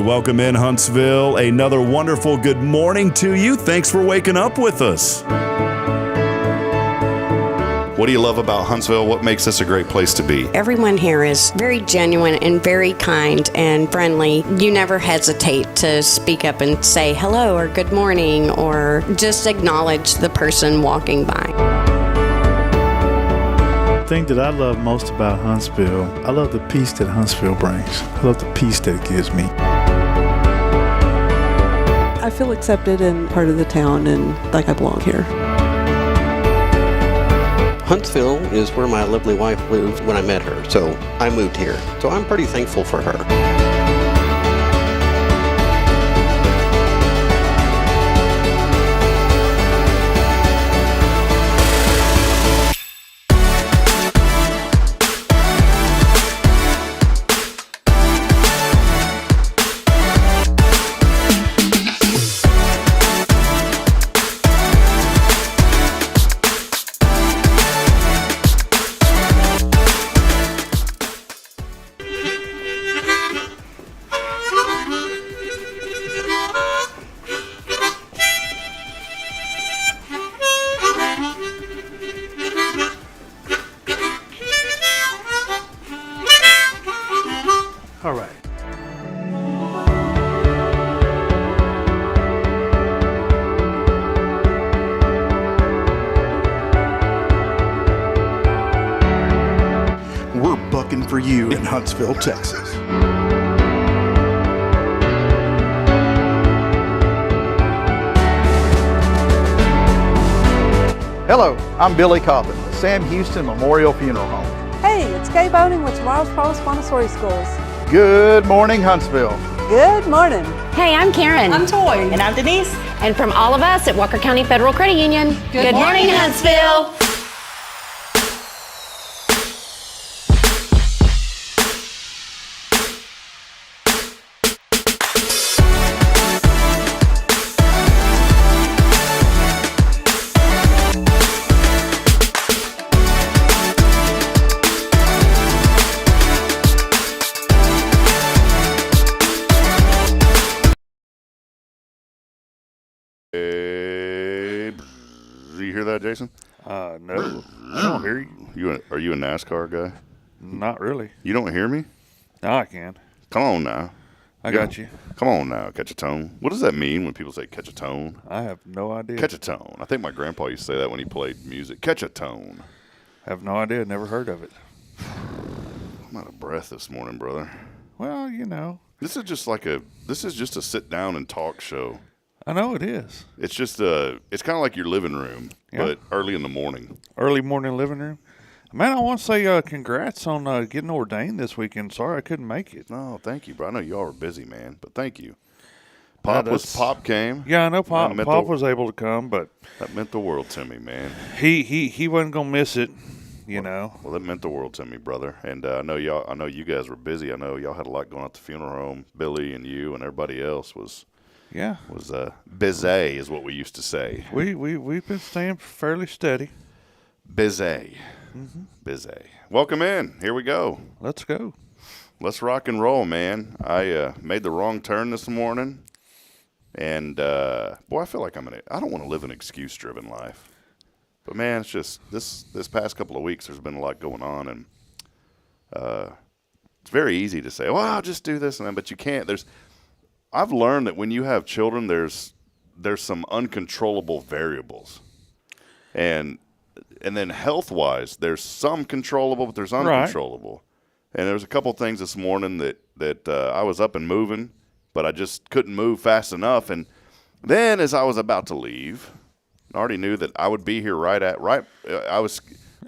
welcome in Huntsville. Another wonderful good morning to you. Thanks for waking up with us. What do you love about Huntsville? What makes this a great place to be? Everyone here is very genuine and very kind and friendly. You never hesitate to speak up and say hello or good morning or just acknowledge the person walking by. The thing that I love most about Huntsville, I love the peace that Huntsville brings. I love the peace that it gives me. I feel accepted and part of the town and like I belong here. Huntsville is where my lovely wife lived when I met her, so I moved here. So I'm pretty thankful for her. All right. We're bucking for you in Huntsville, Texas. Hello, I'm Billy Coppin, the Sam Houston Memorial Funeral Home. Hey, it's Kay Boning with Tomorrow's Promise Montessori Schools. Good morning, Huntsville. Good morning. Hey, I'm Karen. I'm Toy. And I'm Denise. And from all of us at Walker County Federal Credit Union, good morning, Huntsville. Do you hear that, Jason? No, I don't hear you. Are you a NASCAR guy? Not really. You don't hear me? No, I can. Come on now. I got you. Come on now, catch a tone. What does that mean when people say catch a tone? I have no idea. Catch a tone. I think my grandpa used to say that when he played music. Catch a tone. I have no idea. Never heard of it. I'm out of breath this morning, brother. Well, you know. This is just a sit down and talk show. I know it is. It's just it's kind of like your living room, but early in the morning. Early morning living room. Man, I want to say congrats on getting ordained this weekend. Sorry I couldn't make it. No, thank you, bro. I know y'all were busy, man, but thank you. Pop came. Yeah, I know Pop was able to come, but that meant the world to me, man. He wasn't gonna miss it, you know. Well, it meant the world to me, brother. And I know you guys were busy. I know y'all had a lot going on at the funeral home. Billy and you and everybody else was busy, is what we used to say. We've been staying fairly steady. Busy. Mm-hmm. Busy. Welcome in. Here we go. Let's go. Let's rock and roll, man. I made the wrong turn this morning, and boy, I feel like I don't want to live an excuse-driven life. But man, it's just this past couple of weeks, there's been a lot going on, and it's very easy to say, "Well, I'll just do this," and that, but you can't. I've learned that when you have children, there's some uncontrollable variables, and then health-wise, there's some controllable, but there's uncontrollable. Right. And there was a couple things this morning that I was up and moving, but I just couldn't move fast enough. And then as I was about to leave, I already knew that I would be here my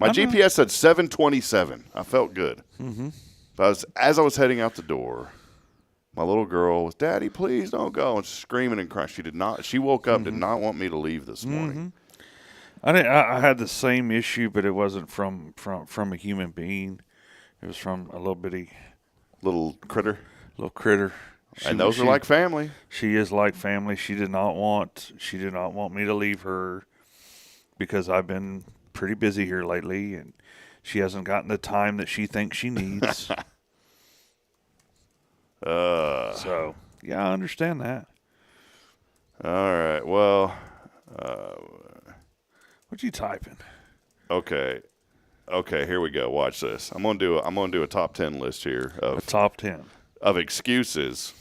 GPS said 7:27. I felt good. Mm-hmm. But as I was heading out the door, my little girl was, "Daddy, please don't go," and screaming and crying. She woke up, did not want me to leave this morning. I had the same issue, but it wasn't from a human being. It was from a little bitty little critter. And those are like family. She is like family. She did not want me to leave her because I've been pretty busy here lately, and she hasn't gotten the time that she thinks she needs. So Yeah, I understand that. All right. Well, What you typing? okay. Okay, here we go. Watch this. I'm gonna do a top 10 list here A top 10. of excuses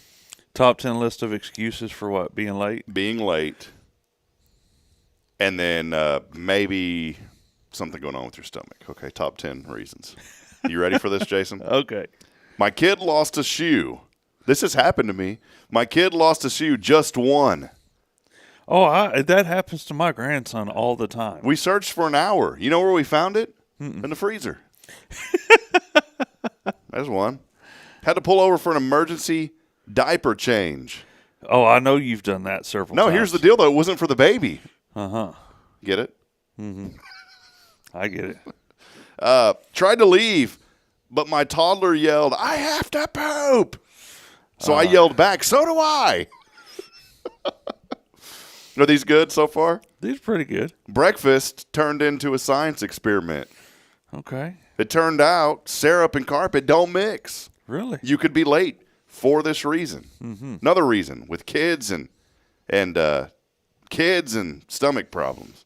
Top 10 list of excuses for what? Being late? being late, and then maybe something going on with your stomach. Okay, top 10 reasons. You ready for this, Jason? Okay. My kid lost a shoe. This has happened to me. My kid lost a shoe, just one. Oh, that happens to my grandson all the time. We searched for an hour. You know where we found it? In the freezer. There's one. Had to pull over for an emergency diaper change. Oh, I know you've done that several times. No, here's the deal, though. It wasn't for the baby. Uh-huh. Get it? I get it. Tried to leave, but my toddler yelled, "I have to poop." So I yelled back, "So do I." Are these good so far? These are pretty good. Breakfast turned into a science experiment. Okay. It turned out syrup and carpet don't mix. Really? You could be late for this reason. Another reason with kids and stomach problems.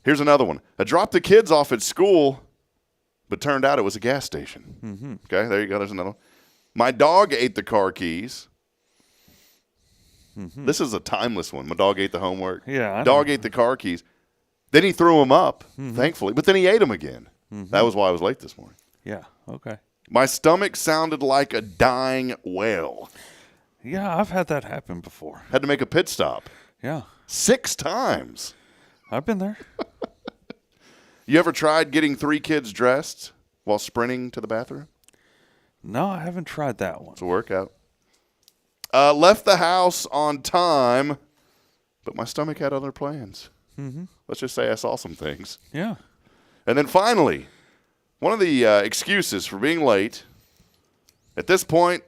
Here's another one. I dropped the kids off at school, but turned out it was a gas station. Okay, there you go. There's another one. My dog ate the car keys. This is a timeless one. My dog ate the homework. Yeah, I Dog know. ate the car keys. Then he threw them up, thankfully. But then he ate them again. That was why I was late this morning. Yeah. Okay. My stomach sounded like a dying whale. Yeah, I've had that happen before. Had to make a pit stop Yeah. 6 times. I've been there. You ever tried getting 3 kids dressed while sprinting to the bathroom? No, I haven't tried that one. It's a workout. Left the house on time, but my stomach had other plans. Let's just say I saw some things. Yeah. And then finally, one of the excuses for being late, at this point,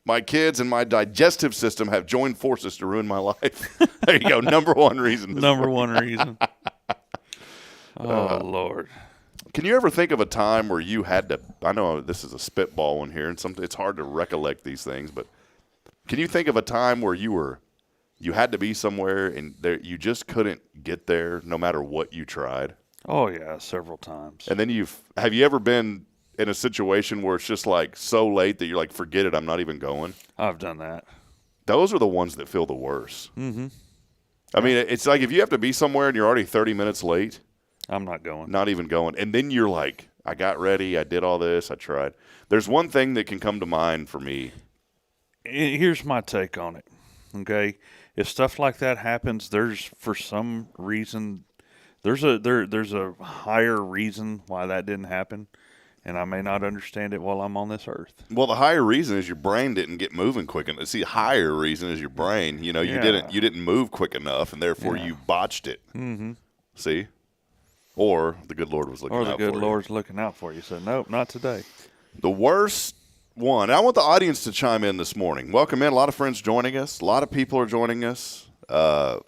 my kids and my digestive system have joined forces to ruin my life. There you go. Number one reason. Number one reason. Oh, Lord. Can you ever think of a time where you had to, I know this is a spitball one here, and it's hard to recollect these things, but can you think of a time where you had to be somewhere and you just couldn't get there no matter what you tried? Oh, yeah, several times. And then have you ever been in a situation where it's just like so late that you're like, forget it, I'm not even going? I've done that. Those are the ones that feel the worst. I mean, it's like if you have to be somewhere and you're already 30 minutes late, I'm not going. not even going. And then you're like, I got ready, I did all this, I tried. There's one thing that can come to mind for me. Here's my take on it, okay? If stuff like that happens, there's for some reason, there's a higher reason why that didn't happen, and I may not understand it while I'm on this earth. Well, the higher reason is your brain didn't get moving quick enough. See, higher reason is your brain. You know, you didn't move quick enough, and therefore you botched it. See? Or the good Lord was looking out for you. Or the good Lord's looking out for you. So, nope, not today. The worst one. I want the audience to chime in this morning. Welcome in. A lot of friends joining us. A lot of people are joining us. Kyle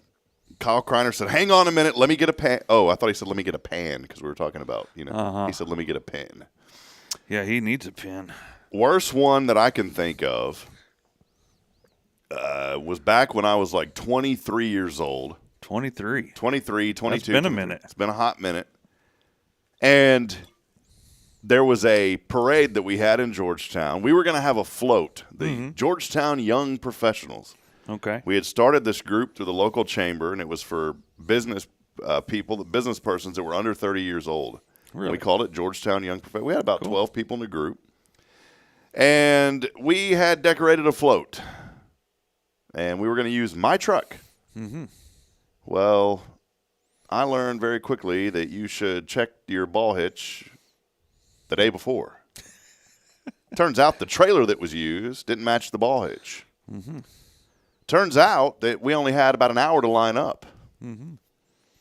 Kreiner said, hang on a minute. Let me get a pan. Oh, I thought he said, let me get a pan because we were talking about, He said, let me get a pen. Yeah, he needs a pen. Worst one that I can think of was back when I was like 23 years old. 23. 23, 22. It's been a minute. It's been a hot minute. And there was a parade that we had in Georgetown. We were going to have a float, the Georgetown Young Professionals. Okay. We had started this group through the local chamber, and it was for business people, the business persons that were under 30 years old. Really? We called it Georgetown Young Professionals. We had about 12 people in the group. And we had decorated a float. And we were going to use my truck. Well, I learned very quickly that you should check your ball hitch the day before. Turns out the trailer that was used didn't match the ball hitch. Turns out that we only had about an hour to line up.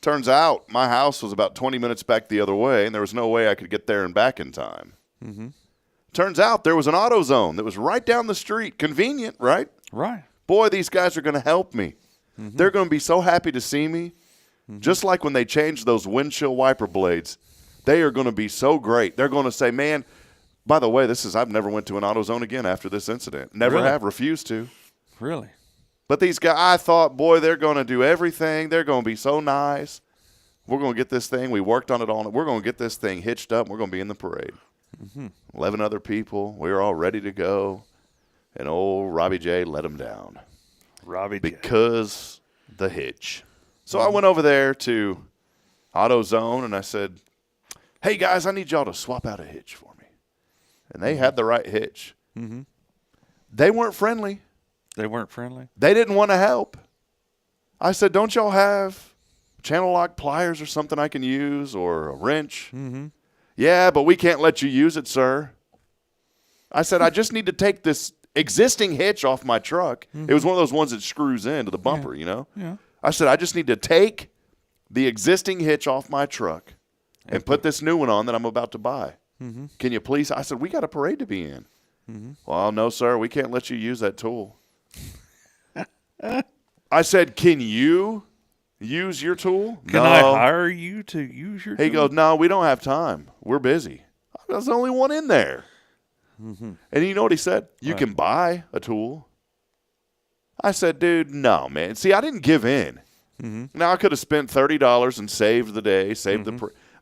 Turns out my house was about 20 minutes back the other way, and there was no way I could get there and back in time. Turns out there was an AutoZone that was right down the street. Convenient, right? Right. Boy, these guys are going to help me. They're going to be so happy to see me. Just like when they changed those windshield wiper blades, they are going to be so great. They're going to say, man, by the way, I've never went to an AutoZone again after this incident. Never Really? have, refused to. Really? But these guys, I thought, boy, they're going to do everything. They're going to be so nice. We're going to get this thing. We worked on it all. We're going to get this thing hitched up. And we're going to be in the parade. 11 other people. We were all ready to go. And old Robbie J let them down. Robbie J. Because the hitch. So I went over there to AutoZone and I said, hey, guys, I need y'all to swap out a hitch for me. And they had the right hitch. Mm-hmm. They weren't friendly. They weren't friendly? They didn't want to help. I said, don't y'all have channel lock pliers or something I can use or a wrench? Mm-hmm. Yeah, but we can't let you use it, sir. I said, I just need to take this existing hitch off my truck. It was one of those ones that screws into the bumper, you know? Yeah. I said, I just need to take the existing hitch off my truck and put this new one on that I'm about to buy. Mm-hmm. Can you please? I said, we got a parade to be in. Mm-hmm. Well, no, sir, we can't let you use that tool. I said, can you use your tool? Can I hire you to use your tool? He goes, no, we don't have time. We're busy. I was the only one in there. Mm-hmm. And you know what he said? You can buy a tool. I said, dude, no, man. See, I didn't give in. Mm-hmm. Now, I could have spent $30 and saved the day,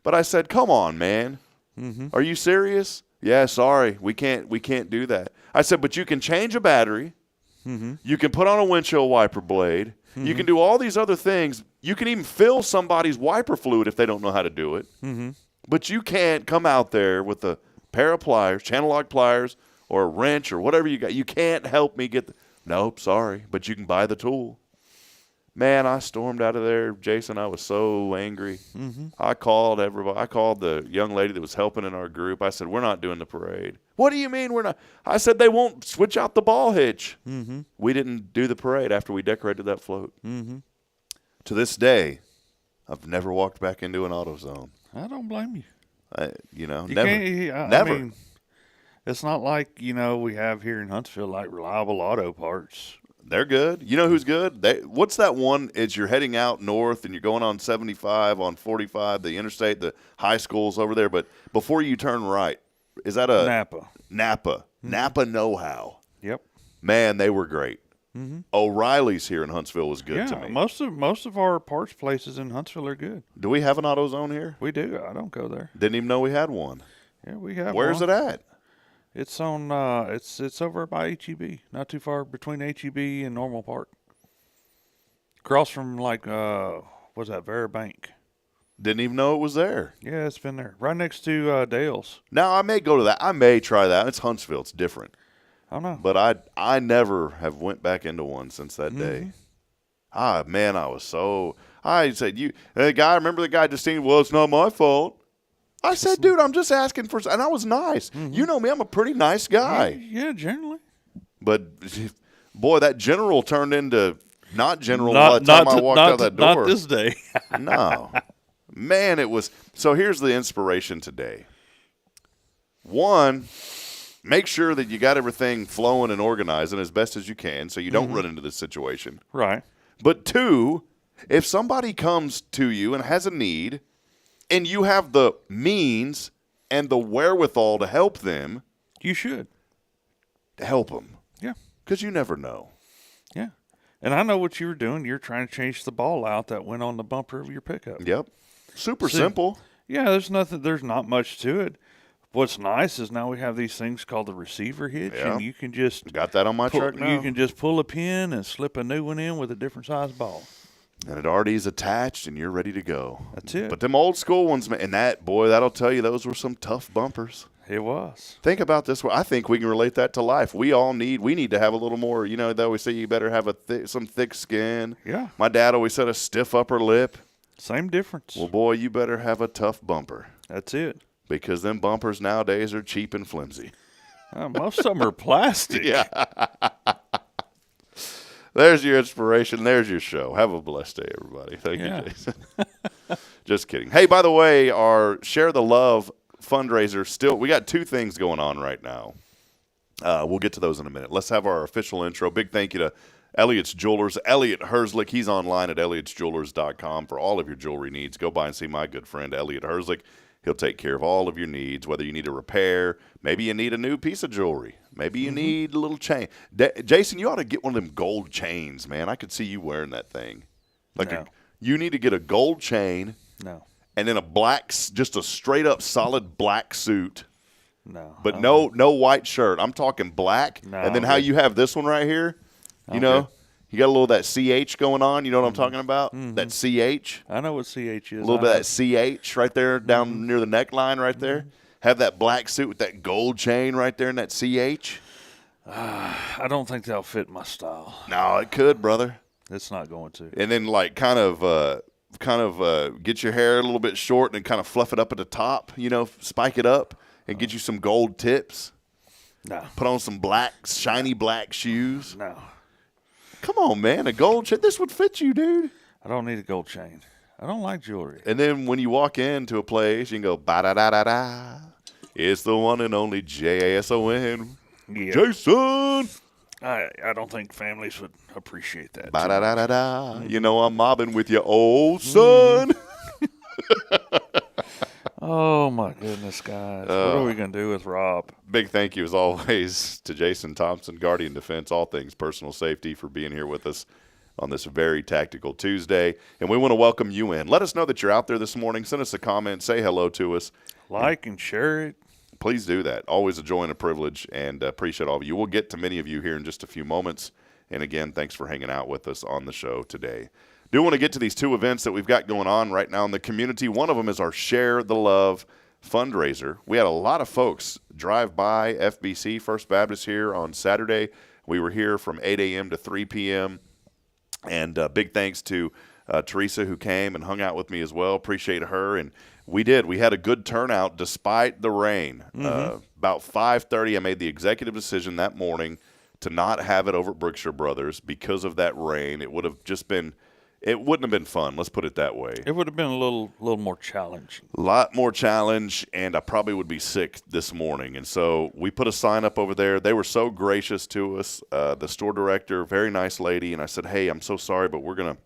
but I said, come on, man. Mm-hmm. Are you serious? Yeah, sorry. We can't do that. I said, but you can change a battery. Mm-hmm. You can put on a windshield wiper blade. Mm-hmm. You can do all these other things. You can even fill somebody's wiper fluid if they don't know how to do it. Mm-hmm. But you can't come out there with a pair of pliers, channel lock pliers, or a wrench or whatever you got. You can't help me get nope, sorry, but you can buy the tool. Man, I stormed out of there, Jason. I was so angry. Mm-hmm. I called everybody. I called the young lady that was helping in our group. I said, we're not doing the parade. What do you mean we're not? I said, they won't switch out the ball hitch. Mm-hmm. We didn't do the parade after we decorated that float. Mm-hmm. To this day, I've never walked back into an AutoZone. I don't blame you. Never. I mean, it's not like, we have here in Huntsville, like Reliable Auto Parts. They're good. You know who's good? What's that one? It's you're heading out north and you're going on 75, on 45, the interstate, the high school's over there. But before you turn right, is that a Napa? Napa. Mm-hmm. Napa know-how. Yep. Man, they were great. Mm-hmm. O'Reilly's here in Huntsville was good to me. Most of our parts places in Huntsville are good. Do we have an AutoZone here? We do. I don't go there. Didn't even know we had one. Yeah, we have Where's one. it at? It's on. It's over by HEB, not too far between HEB and Normal Park. Across from what's that? Vera Bank. Didn't even know it was there. Yeah, it's been there, right next to Dale's. Now I may go to that. I may try that. It's Huntsville. It's different. I don't know. But I never have went back into one since that day. Ah, man, I said, remember the guy just saying, well, it's not my fault. I said, dude, I'm just asking for, and I was nice. Mm-hmm. You know me, I'm a pretty nice guy. Yeah, generally. But, boy, that general turned into not general by the time I walked out that door. Not this day. No. Man, it was. So here's the inspiration today. One, make sure that you got everything flowing and organizing as best as you can so you don't run into this situation. Right. But two, if somebody comes to you and has a need, and you have the means and the wherewithal to help them, you should help them. Yeah. Because you never know. Yeah. And I know what you were doing. You're trying to change the ball out that went on the bumper of your pickup. Yep. Super simple. Yeah, there's not much to it. What's nice is now we have these things called the receiver hitch, and you can just got that on my truck now. You can just pull a pin and slip a new one in with a different size ball. And it already is attached, and you're ready to go. That's it. But them old school ones, and that'll tell you those were some tough bumpers. It was. Think about this. I think we can relate that to life. We need to have a little more, they always say you better have some thick skin. Yeah. My dad always said a stiff upper lip. Same difference. Well, boy, you better have a tough bumper. That's it. Because them bumpers nowadays are cheap and flimsy. Most of them are plastic. Yeah. There's your inspiration. There's your show. Have a blessed day, everybody. Thank you, Jason. Just kidding. Hey, by the way, our Share the Love fundraiser we got two things going on right now. We'll get to those in a minute. Let's have our official intro. Big thank you to Elliott's Jewelers. Elliott Herzlich. He's online at elliotsjewelers.com for all of your jewelry needs. Go by and see my good friend, Elliott Herzlich. He'll take care of all of your needs, whether you need a repair, maybe you need a new piece of jewelry, maybe you need a little chain. Jason, you ought to get one of them gold chains, man. I could see you wearing that thing. You need to get a gold chain. No. And then just a straight up solid black suit. No. But no white shirt. I'm talking black. No, and then how you have this one right here, you know, you got a little of that CH going on. You know what I'm talking about? That CH. I know what CH is. A little bit of that CH right there down near the neckline right there. Have that black suit with that gold chain right there and that CH. I don't think that'll fit my style. No, it could, brother. It's not going to. And then like kind of get your hair a little bit short and kind of fluff it up at the top, you know, spike it up and get you some gold tips. No. Put on some shiny black shoes. No. Come on, man. A gold chain. This would fit you, dude. I don't need a gold chain. I don't like jewelry. And then when you walk into a place, you can go, ba-da-da-da-da. It's the one and only Jason. Yeah. Jason. I don't think families would appreciate that. Ba-da-da-da-da. You know I'm mobbing with your old son. Oh, my goodness, guys. What are we going to do with Rob? Big thank you, as always, to Jason Thompson, Guardian Defense, all things personal safety, for being here with us on this very tactical Tuesday. And we want to welcome you in. Let us know that you're out there this morning. Send us a comment. Say hello to us. Like and share it. Please do that. Always a joy and a privilege, and appreciate all of you. We'll get to many of you here in just a few moments. And again, thanks for hanging out with us on the show today. Do want to get to these two events that we've got going on right now in the community. One of them is our Share the Love fundraiser. We had a lot of folks drive by FBC, First Baptist, here on Saturday. We were here from 8 a.m. to 3 p.m. And big thanks to Teresa, who came and hung out with me as well. Appreciate her. And we did. We had a good turnout despite the rain. About 5:30, I made the executive decision that morning to not have it over at Brookshire Brothers because of that rain. It would have just been – it wouldn't have been fun. Let's put it that way. It would have been a little more challenge. A lot more challenge, and I probably would be sick this morning. And so we put a sign up over there. They were so gracious to us. The store director, very nice lady, and I said, hey, I'm so sorry, but we're going to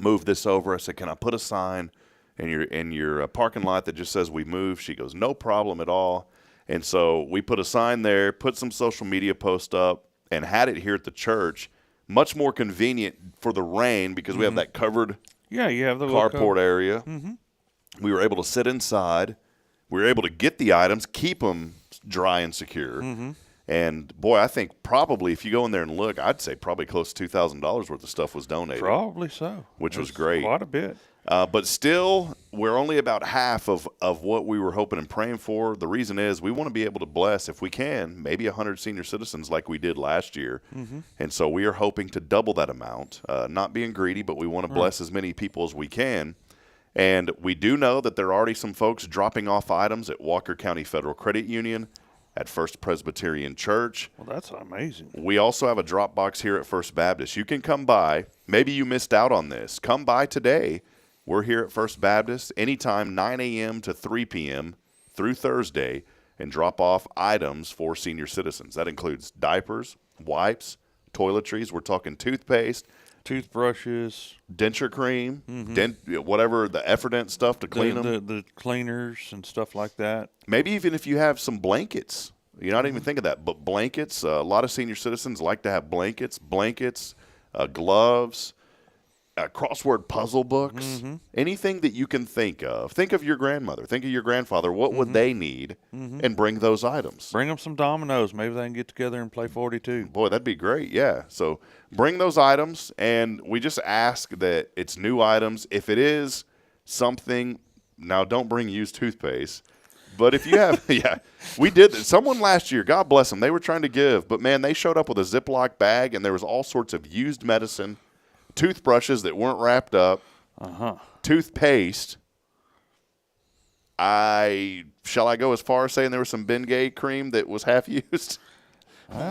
move this over. I said, can I put a sign in your parking lot that just says we moved? She goes, no problem at all. And so we put a sign there, put some social media post up, and had it here at the church. Much more convenient for the rain because we have that covered you have the carport area. We were able to sit inside. We were able to get the items, keep them dry and secure. And, boy, I think probably if you go in there and look, I'd say probably close to $2,000 worth of stuff was donated. Probably so. Which was great. Quite a bit. But still, we're only about half of what we were hoping and praying for. The reason is we want to be able to bless, if we can, maybe 100 senior citizens like we did last year. And so we are hoping to double that amount, not being greedy, but we want to bless as many people as we can. And we do know that there are already some folks dropping off items at Walker County Federal Credit Union, at First Presbyterian Church. Well, that's amazing. We also have a drop box here at First Baptist. You can come by. Maybe you missed out on this. Come by today. We're here at First Baptist anytime 9 a.m. to 3 p.m. through Thursday and drop off items for senior citizens. That includes diapers, wipes, toiletries. We're talking toothpaste, toothbrushes, denture cream, whatever the Effordent stuff to clean them. The cleaners and stuff like that. Maybe even if you have some blankets. You're not even thinking of that, but blankets. A lot of senior citizens like to have blankets, gloves, crossword puzzle books, anything that you can think of. Think of your grandmother. Think of your grandfather. What would they need? And bring those items. Bring them some dominoes. Maybe they can get together and play 42. Boy, that'd be great, yeah. So bring those items, and we just ask that it's new items. If it is something, now don't bring used toothpaste. But if you have, we did. Someone last year, God bless them, they were trying to give. But, man, they showed up with a Ziploc bag, and there was all sorts of used medicine, toothbrushes that weren't wrapped up, toothpaste. Shall I go as far as saying there was some Bengay cream that was half used?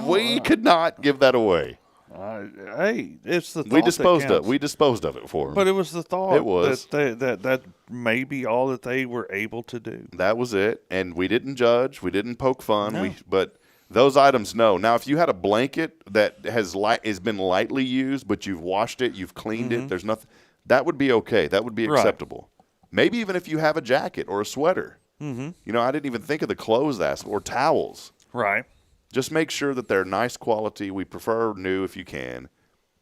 We could not give that away. Hey, it's the thought we disposed of it for them. But it was the thought. It was that may be all that they were able to do. That was it, and we didn't judge. We didn't poke fun. No. But those items, no. Now, if you had a blanket that has been lightly used, but you've washed it, you've cleaned it, there's nothing. That would be okay. That would be acceptable. Maybe even if you have a jacket or a sweater, You know, I didn't even think of the clothes aspect or towels. Right. Just make sure that they're nice quality. We prefer new if you can.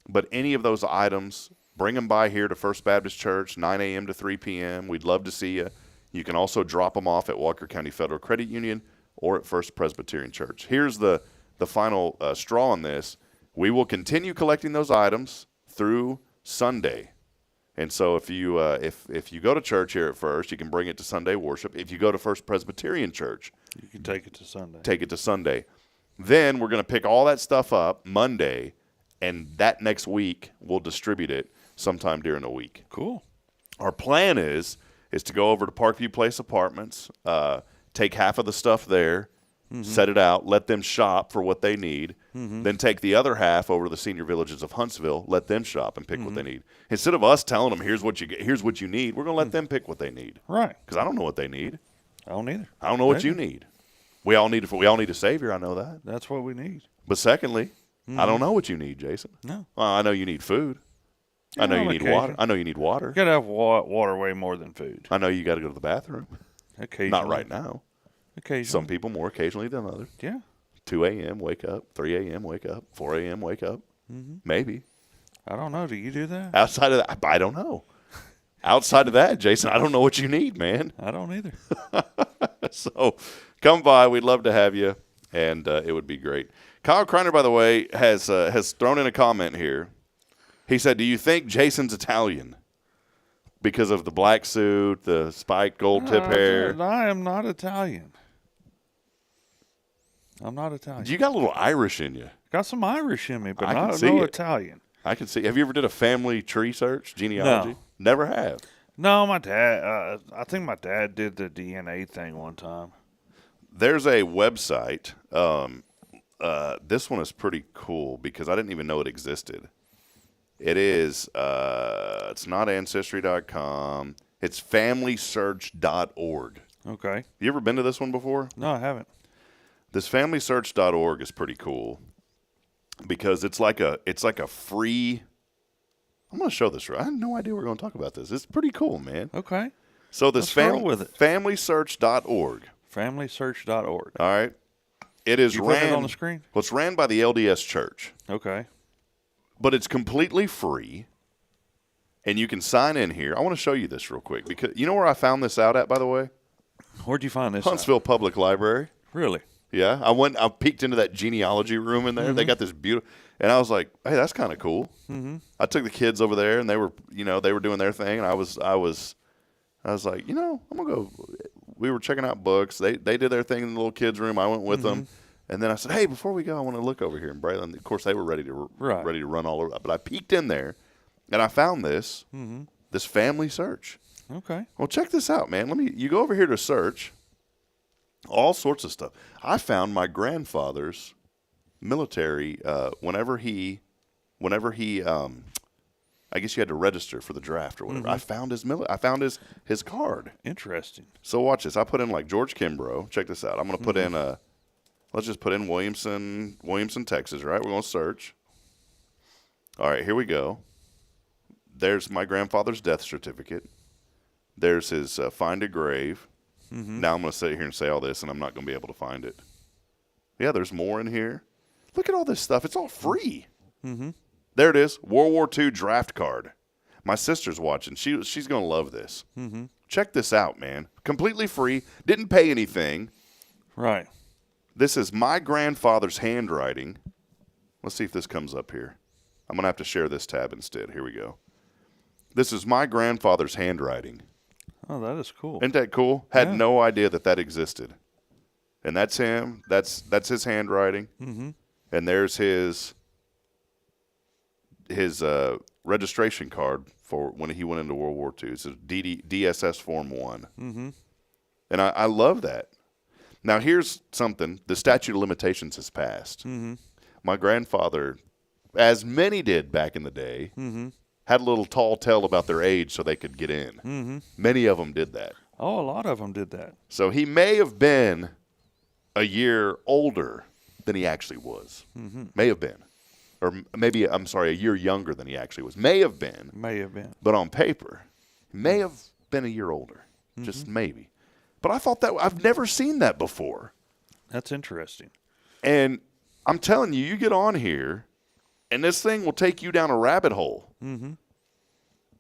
But any of those items, bring them by here to First Baptist Church, 9 a.m. to 3 p.m. We'd love to see you. You can also drop them off at Walker County Federal Credit Union or at First Presbyterian Church. Here's the final straw on this. We will continue collecting those items through Sunday. And so if you go to church here at First, you can bring it to Sunday worship. If you go to First Presbyterian Church, You can take it to Sunday. take it to Sunday. Then we're going to pick all that stuff up Monday, and that next week we'll distribute it sometime during the week. Cool. Our plan is to go over to Parkview Place Apartments, take half of the stuff there, set it out, let them shop for what they need, then take the other half over to the senior villages of Huntsville, let them shop and pick what they need. Instead of us telling them, here's what you need, we're going to let them pick what they need. Right. Because I don't know what they need. I don't either. I don't know what you need. We all need a Savior, I know that. That's what we need. But secondly, I don't know what you need, Jason. No. Well, I know you need food. I know on you need occasion. water. I know you need water. You got to have water way more than food. I know you got to go to the bathroom. Occasionally. Not right now. Occasionally. Some people more occasionally than others. Yeah. 2 a.m., wake up. 3 a.m., wake up. 4 a.m., wake up. Maybe. I don't know. Do you do that? Outside of that, I don't know. Outside of that, Jason, I don't know what you need, man. I don't either. So come by. We'd love to have you, and it would be great. Kyle Kreiner, by the way, has thrown in a comment here. He said, do you think Jason's Italian? Because of the black suit, the spiked gold tip hair. I am not Italian. I'm not Italian. You got a little Irish in you. Got some Irish in me, but I can not see no it. Italian. I can see. Have you ever did a family tree search, genealogy? No. Never have. No, my dad. I think my dad did the DNA thing one time. There's a website. This one is pretty cool because I didn't even know it existed. It is. It's not Ancestry.com. It's FamilySearch.org. Okay. You ever been to this one before? No, I haven't. This FamilySearch.org is pretty cool because it's like a free. I'm going to show this. I had no idea we were going to talk about this. It's pretty cool, man. Okay. So this Let's roll with it. FamilySearch.org. FamilySearch.org. All right. It is You put ran it on the screen? Well, it's ran by the LDS Church, Okay. but it's completely free, and you can sign in here. I want to show you this real quick because you know where I found this out at, by the way? Where'd you find this? Out? Huntsville Public Library. Really? Yeah, I peeked into that genealogy room in there. They got this beautiful, and I was like, hey, that's kind of cool. I took the kids over there, and they were doing their thing, and I was like, I'm gonna go. We were checking out books. They did their thing in the little kids' room. I went with them, and then I said, hey, before we go, I want to look over here. And Braylon, of course, they were ready to run all over. But I peeked in there, and I found this family search. Okay. Well, check this out, man. You go over here to search. All sorts of stuff. I found my grandfather's military. Whenever he, I guess you had to register for the draft or whatever. I found his card. Interesting. So watch this. I put in like George Kimbrough. Check this out. I'm going to put in let's just put in Williamson, Texas. Right? We're going to search. All right, here we go. There's my grandfather's death certificate. There's his find a grave. Now I'm going to sit here and say all this, and I'm not going to be able to find it. Yeah, there's more in here. Look at all this stuff. It's all free. There it is, World War II draft card. My sister's watching. She's going to love this. Check this out, man. Completely free. Didn't pay anything. Right. This is my grandfather's handwriting. Let's see if this comes up here. I'm going to have to share this tab instead. Here we go. This is my grandfather's handwriting. Oh, that is cool. Isn't that cool? Had no idea that existed. And that's him. That's his handwriting. And there's his registration card for when he went into World War II. It's a DSS Form 1. And I love that. Now, here's something. The statute of limitations has passed. My grandfather, as many did back in the day, had a little tall tale about their age so they could get in. Many of them did that. Oh, a lot of them did that. So he may have been a year older than he actually was. May have been. Or maybe, I'm sorry, a year younger than he actually was. May have been. May have been. But on paper, he may have been a year older. Just maybe. But I thought that I've never seen that before. That's interesting. And I'm telling you, you get on here, and this thing will take you down a rabbit hole. Mm-hmm.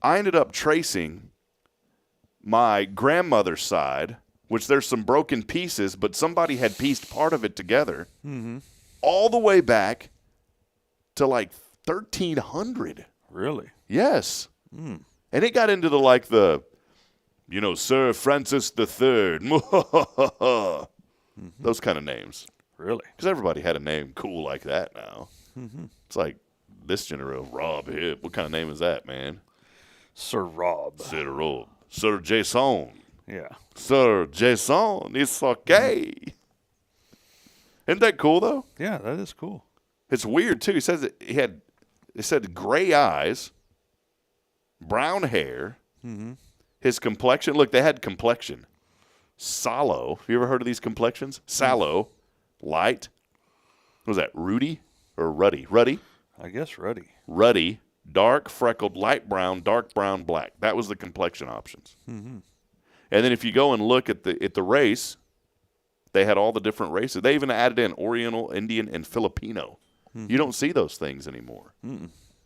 I ended up tracing my grandmother's side, which there's some broken pieces, but somebody had pieced part of it together, all the way back to like 1300. Really? Yes. And it got into the Sir Francis III, those kind of names. Really? Because everybody had a name cool like that now. It's like this generation, Rob Hip. What kind of name is that, man? Sir Rob. Sir Rob. Sir Jason. Yeah. Sir Jason, it's okay. Isn't that cool, though? Yeah, that is cool. It's weird, too. He says that it said gray eyes, brown hair, his complexion. Look, they had complexion. Sallow. Have you ever heard of these complexions? Sallow, light. What was that, Rudy or Ruddy? Ruddy? I guess ruddy. Ruddy, dark, freckled, light brown, dark brown, black. That was the complexion options. And then if you go and look at the race, they had all the different races. They even added in Oriental, Indian, and Filipino. You don't see those things anymore.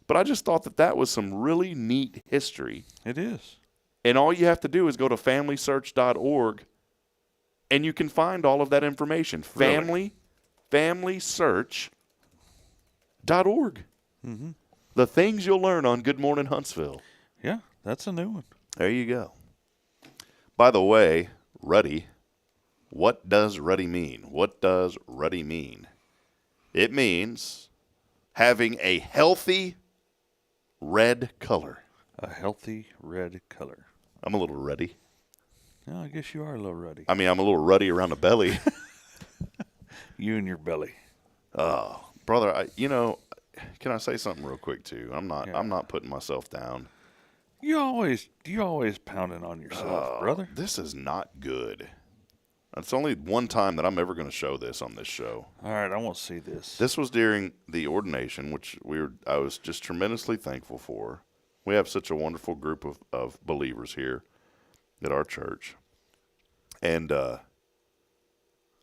But I just thought that was some really neat history. It is. And all you have to do is go to FamilySearch.org, and you can find all of that information. Really? FamilySearch.org. The things you'll learn on Good Morning Huntsville. Yeah, that's a new one. There you go. By the way, ruddy, what does ruddy mean? What does ruddy mean? It means having a healthy red color. A healthy red color. I'm a little ruddy. Yeah, I guess you are a little ruddy. I mean, I'm a little ruddy around the belly. You and your belly. Oh, brother, can I say something real quick too? I'm not putting myself down. You always pounding on yourself, brother. This is not good. It's only one time that I'm ever going to show this on this show. All right, I won't see this. This was during the ordination, which I was just tremendously thankful for. We have such a wonderful group of believers here at our church. And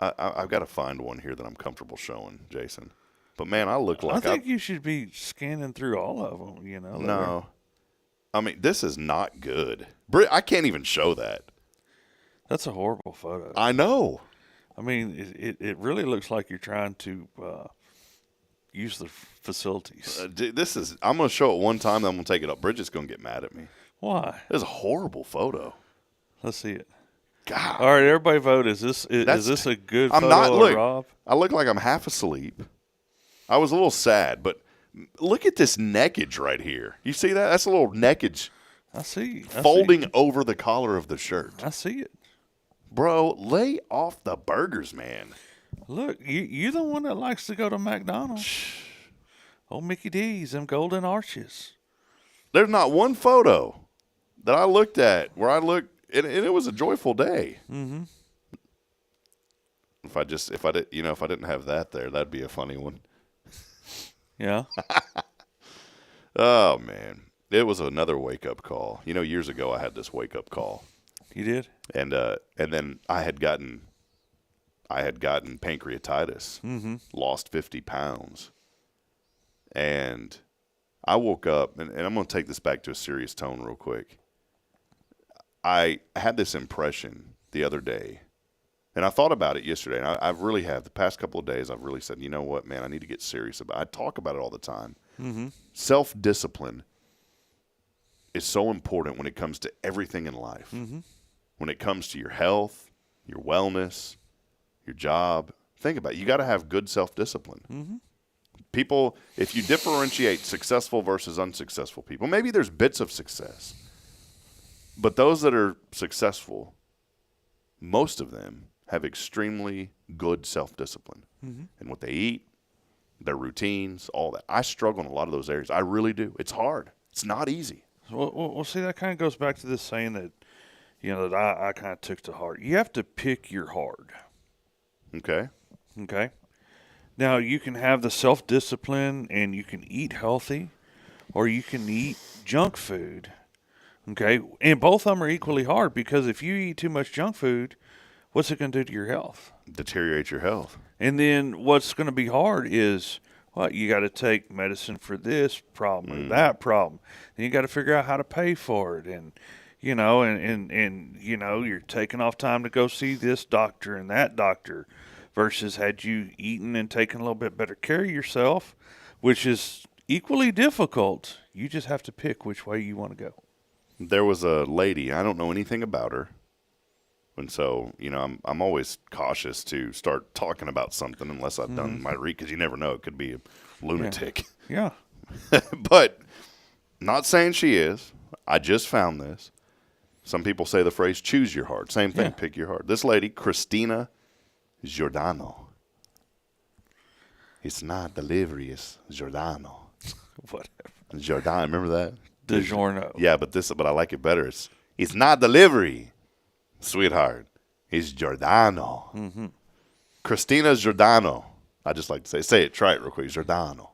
I've got to find one here that I'm comfortable showing, Jason. But, man, I look like I think you should be scanning through all of them, you know. No. I mean, this is not good. I can't even show that. That's a horrible photo. I know. I mean, it really looks like you're trying to use the facilities. I'm going to show it one time, then I'm going to take it up. Bridget's going to get mad at me. Why? It's a horrible photo. Let's see it. God. All right, everybody vote. Is this a good photo of Rob? I look like I'm half asleep. I was a little sad, but look at this neckage right here. You see that? That's a little neckage. I see. Folding over the collar of the shirt. I see it. Bro, lay off the burgers, man. Look, you're the one that likes to go to McDonald's. Old Mickey D's, them golden arches. There's not one photo that I looked at where I looked, and it was a joyful day. Mm-hmm. If I didn't have that there, that'd be a funny one. Yeah. Oh man, it was another wake up call. Years ago I had this wake up call. You did? And then I had gotten pancreatitis, lost 50 pounds. And I woke up, and I'm going to take this back to a serious tone real quick. I had this impression the other day, and I thought about it yesterday, and I really have. The past couple of days, I've really said, you know what, man, I need to get serious about it. I talk about it all the time. Mm-hmm. Self-discipline is so important when it comes to everything in life. Mm-hmm. When it comes to your health, your wellness, your job, think about it. You got to have good self-discipline. Mm-hmm. People, if you differentiate successful versus unsuccessful people, maybe there's bits of success, but those that are successful, most of them have extremely good self-discipline. Mm-hmm. And what they eat, their routines, all that. I struggle in a lot of those areas. I really do. It's hard. It's not easy. Well, see, that kind of goes back to this saying that, that I kind of took to heart. You have to pick your hard. Okay. Now, you can have the self-discipline and you can eat healthy, or you can eat junk food. Okay? And both of them are equally hard, because if you eat too much junk food, what's it going to do to your health? Deteriorate your health. And then what's going to be hard is, well, you got to take medicine for this problem or that problem. And you got to figure out how to pay for it. And, you know, and you know, you're taking off time to go see this doctor and that doctor versus had you eaten and taken a little bit better care of yourself, which is equally difficult. You just have to pick which way you want to go. There was a lady, I don't know anything about her. And so, you know, I'm always cautious to start talking about something unless I've done my read, because you never know. It could be a lunatic. Yeah. But not saying she is. I just found this. Some people say the phrase, choose your heart. Same thing, pick your heart. This lady, Christina Giordano. It's not delivery, it's Giordano. Whatever. Giordano, remember that? DiGiorno. Yeah, but I like it better. It's not delivery, sweetheart. It's Giordano. Mm-hmm. Christina Giordano. I just like to say it. Try it real quick. Giordano.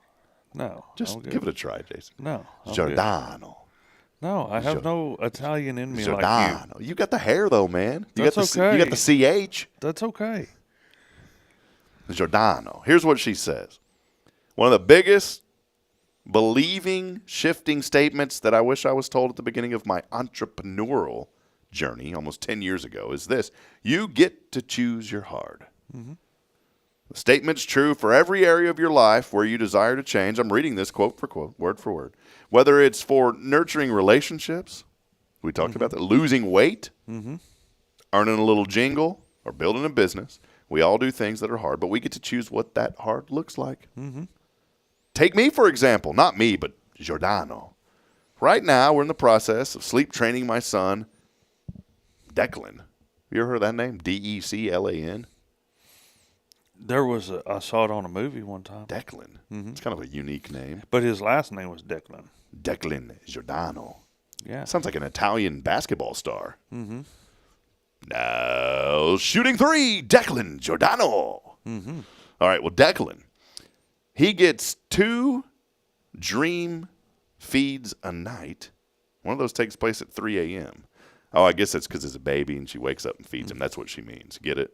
No. Just give it a try, Jason. No. Giordano. No, I have no Italian in me Giordano. like you. You got the hair though, man. That's okay. You got the CH. That's okay. Giordano. Here's what she says. One of the biggest believing, shifting statements that I wish I was told at the beginning of my entrepreneurial journey almost 10 years ago is this: you get to choose your hard. Mm-hmm. The statement's true for every area of your life where you desire to change. I'm reading this quote for quote, word for word. Whether it's for nurturing relationships, we talked about that, losing weight, earning a little jingle, or building a business. We all do things that are hard, but we get to choose what that hard looks like. Mm-hmm. Take me, for example. Not me, but Giordano. Right now, we're in the process of sleep training my son, Declan. You ever heard of that name? Declan? I saw it on a movie one time. Declan. It's kind of a unique name. But his last name was Declan. Declan Giordano. Yeah. Sounds like an Italian basketball star. Mm-hmm. Now, shooting three, Declan Giordano. Mm-hmm. All right, well, Declan, he gets 2 dream feeds a night. One of those takes place at 3 a.m. Oh, I guess that's because it's a baby and she wakes up and feeds him. That's what she means. Get it?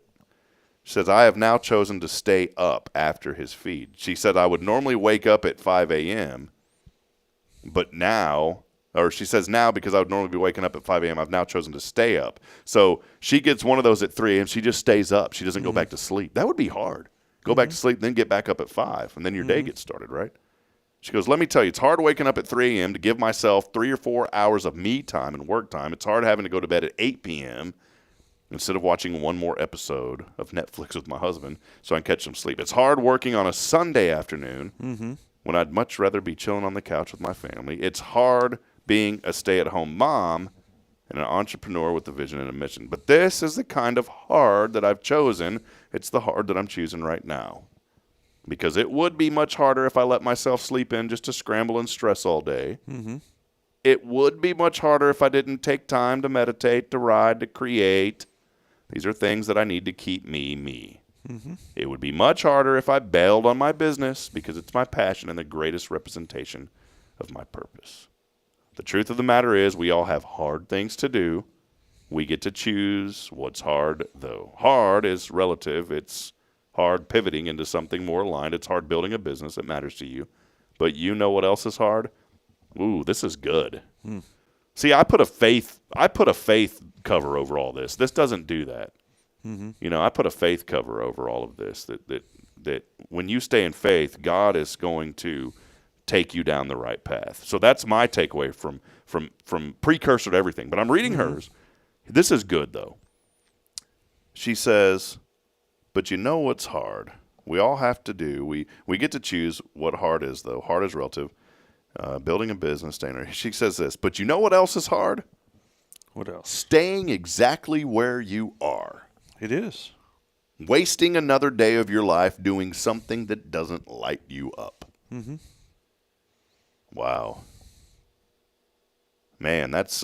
She says, I have now chosen to stay up after his feed. She said, I would normally wake up at 5 a.m., but now, or she says now because I would normally be waking up at 5 a.m., I've now chosen to stay up. So she gets one of those at 3 a.m. She just stays up. She doesn't go back to sleep. That would be hard. Go back to sleep, then get back up at 5, and then your day gets started, right? She goes, let me tell you, it's hard waking up at 3 a.m. to give myself 3 or 4 hours of me time and work time. It's hard having to go to bed at 8 p.m. instead of watching one more episode of Netflix with my husband so I can catch some sleep. It's hard working on a Sunday afternoon when I'd much rather be chilling on the couch with my family. It's hard being a stay-at-home mom and an entrepreneur with a vision and a mission. But this is the kind of hard that I've chosen. It's the hard that I'm choosing right now. Because it would be much harder if I let myself sleep in just to scramble and stress all day. Mm-hmm. It would be much harder if I didn't take time to meditate, to ride, to create. These are things that I need to keep me. Mm-hmm. It would be much harder if I bailed on my business because it's my passion and the greatest representation of my purpose. The truth of the matter is we all have hard things to do. We get to choose what's hard, though. Hard is relative. It's hard pivoting into something more aligned. It's hard building a business that matters to you. But you know what else is hard? Ooh, this is good. See, I put a faith cover over all this. This doesn't do that. Mm-hmm. You know, I put a faith cover over all of this. That when you stay in faith, God is going to take you down the right path. So that's my takeaway from precursor to everything. But I'm reading hers. This is good though. She says, but you know what's hard? We all have to do. We get to choose what hard is though. Hard is relative. Building a business, staying there. She says this, but you know what else is hard? What else? Staying exactly where you are. It is. Wasting another day of your life doing something that doesn't light you up. Mm-hmm. Wow. Man, that's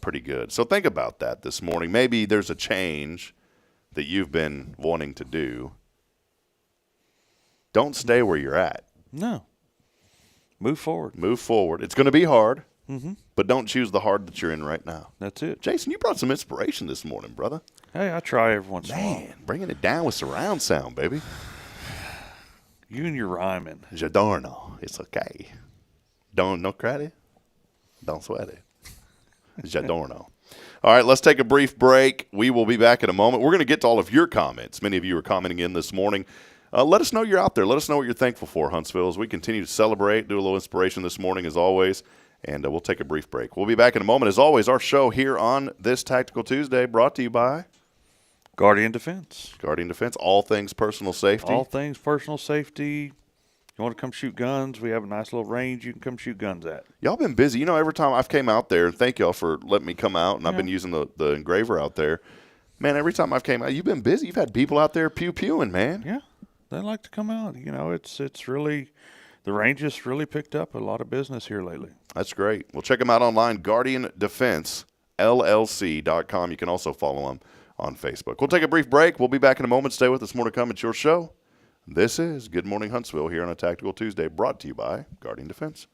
pretty good. So think about that this morning. Maybe there's a change that you've been wanting to do. Don't stay where you're at. No. Move forward. Move forward. It's going to be hard. but don't choose the hard that you're in right now. That's it. Jason, you brought some inspiration this morning, brother. Hey, I try every once in a while. Man, bringing it down with surround sound, baby. You and your rhyming. Giordano, it's okay. No credit, don't sweat it. Giordano. All right, let's take a brief break. We will be back in a moment. We're going to get to all of your comments. Many of you are commenting in this morning. Let us know you're out there. Let us know what you're thankful for, Huntsville, as we continue to celebrate, do a little inspiration this morning as always, and we'll take a brief break. We'll be back in a moment. As always, our show here on this Tactical Tuesday brought to you by Guardian Defense. Guardian Defense, all things personal safety. All things personal safety. You want to come shoot guns, we have a nice little range you can come shoot guns at. Y'all been busy. You know, every time I've came out there, and thank y'all for letting me come out, and I've been using the engraver out there. Man, every time I've came out, you've been busy. You've had people out there pew-pewing, man. Yeah, they like to come out. You know, it's really, the range has really picked up a lot of business here lately. That's great. Well, check them out online, GuardianDefenseLLC.com. You can also follow them on Facebook. We'll take a brief break. We'll be back in a moment. Stay with us. More to come. It's your show. This is Good Morning Huntsville here on a Tactical Tuesday, brought to you by Guardian Defense.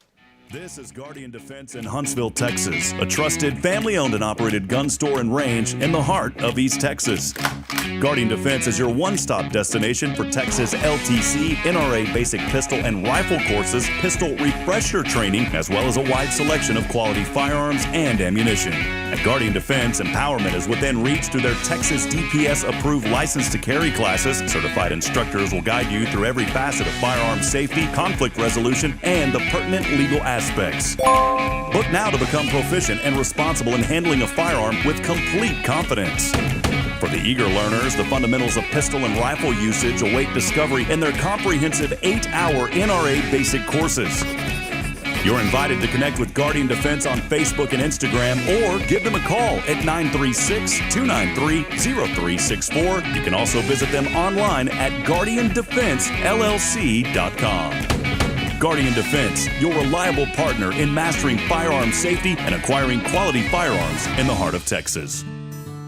This is Guardian Defense in Huntsville, Texas, a trusted family-owned and operated gun store and range in the heart of East Texas. Guardian Defense is your one-stop destination for Texas LTC, NRA basic pistol and rifle courses, pistol refresher training, as well as a wide selection of quality firearms and ammunition. At Guardian Defense, empowerment is within reach through their Texas DPS-approved license to carry classes. Certified instructors will guide you through every facet of firearm safety, conflict resolution, and the pertinent legal aspects. Book now to become proficient and responsible in handling a firearm with complete confidence. For the eager learners, the fundamentals of pistol and rifle usage await discovery in their comprehensive 8-hour NRA basic courses. You're invited to connect with Guardian Defense on Facebook and Instagram, or give them a call at 936-293-0364. You can also visit them online at GuardianDefenseLLC.com. Guardian Defense, your reliable partner in mastering firearm safety and acquiring quality firearms in the heart of Texas.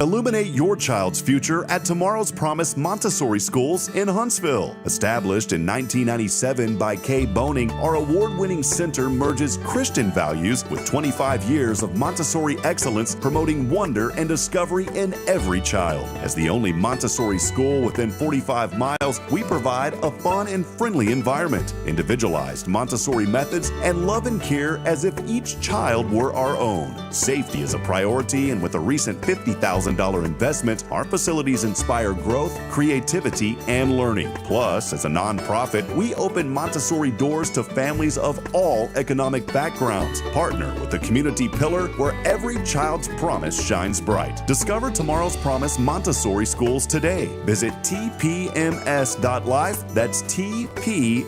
Illuminate your child's future at Tomorrow's Promise Montessori Schools in Huntsville. Established in 1997 by Kay Boning, our award-winning center merges Christian values with 25 years of Montessori excellence, promoting wonder and discovery in every child. As the only Montessori school within 45 miles, we provide a fun and friendly environment, individualized Montessori methods, and love and care as if each child were our own. Safety is a priority, and with a recent $50,000 investment, our facilities inspire growth, creativity, and learning. Plus, as a nonprofit, we open Montessori doors to families of all economic backgrounds. Partner with the community pillar where every child's promise shines bright. Discover Tomorrow's Promise Montessori Schools today. Visit tpms.life. That's tpms.life.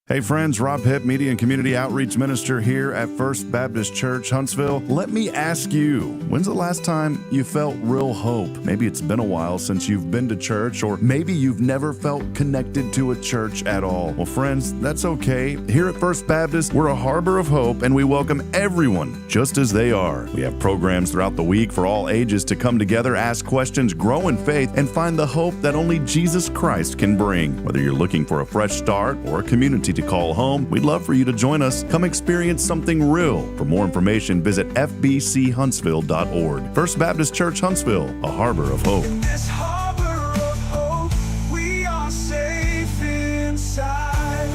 Hey friends, Rob Hipp, Media and Community Outreach Minister here at First Baptist Church, Huntsville. Let me ask you, when's the last time you felt real hope? Maybe it's been a while since you've been to church, or maybe you've never felt connected to a church at all. Well, friends, that's okay. Here at First Baptist, we're a harbor of hope, and we welcome everyone just as they are. We have programs throughout the week for all ages to come together, ask questions, grow in faith, and find the hope that only Jesus Christ can bring. Whether you're looking for a fresh start or a community to call home, we'd love for you to join us. Come experience something real. For more information, visit fbchuntsville.org. First Baptist Church, Huntsville, a harbor of hope. In this harbor of hope, we are safe inside.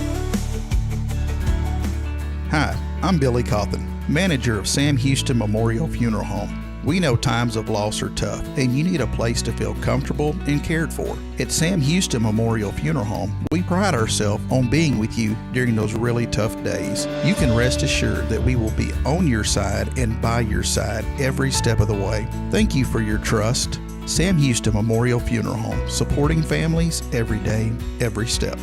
Hi, I'm Billy Cawthon, manager of Sam Houston Memorial Funeral Home. We know times of loss are tough, and you need a place to feel comfortable and cared for. At Sam Houston Memorial Funeral Home, we pride ourselves on being with you during those really tough days. You can rest assured that we will be on your side and by your side every step of the way. Thank you for your trust. Sam Houston Memorial Funeral Home, supporting families every day, every step.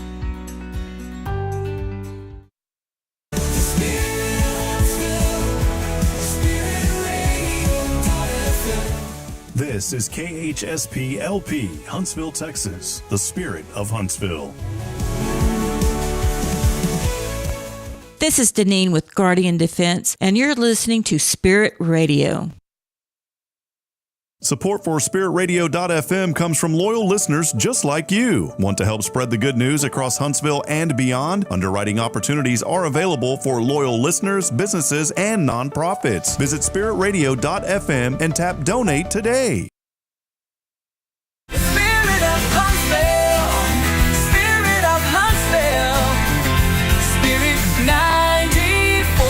This is KHSP LP, Huntsville, Texas, the spirit of Huntsville. This is Deneen with Guardian Defense, and you're listening to Spirit Radio. Support for SpiritRadio.fm comes from loyal listeners just like you. Want to help spread the good news across Huntsville and beyond? Underwriting opportunities are available for loyal listeners, businesses, and nonprofits. Visit SpiritRadio.fm and tap Donate today. Spirit of Huntsville, Spirit of Huntsville, Spirit 94.3.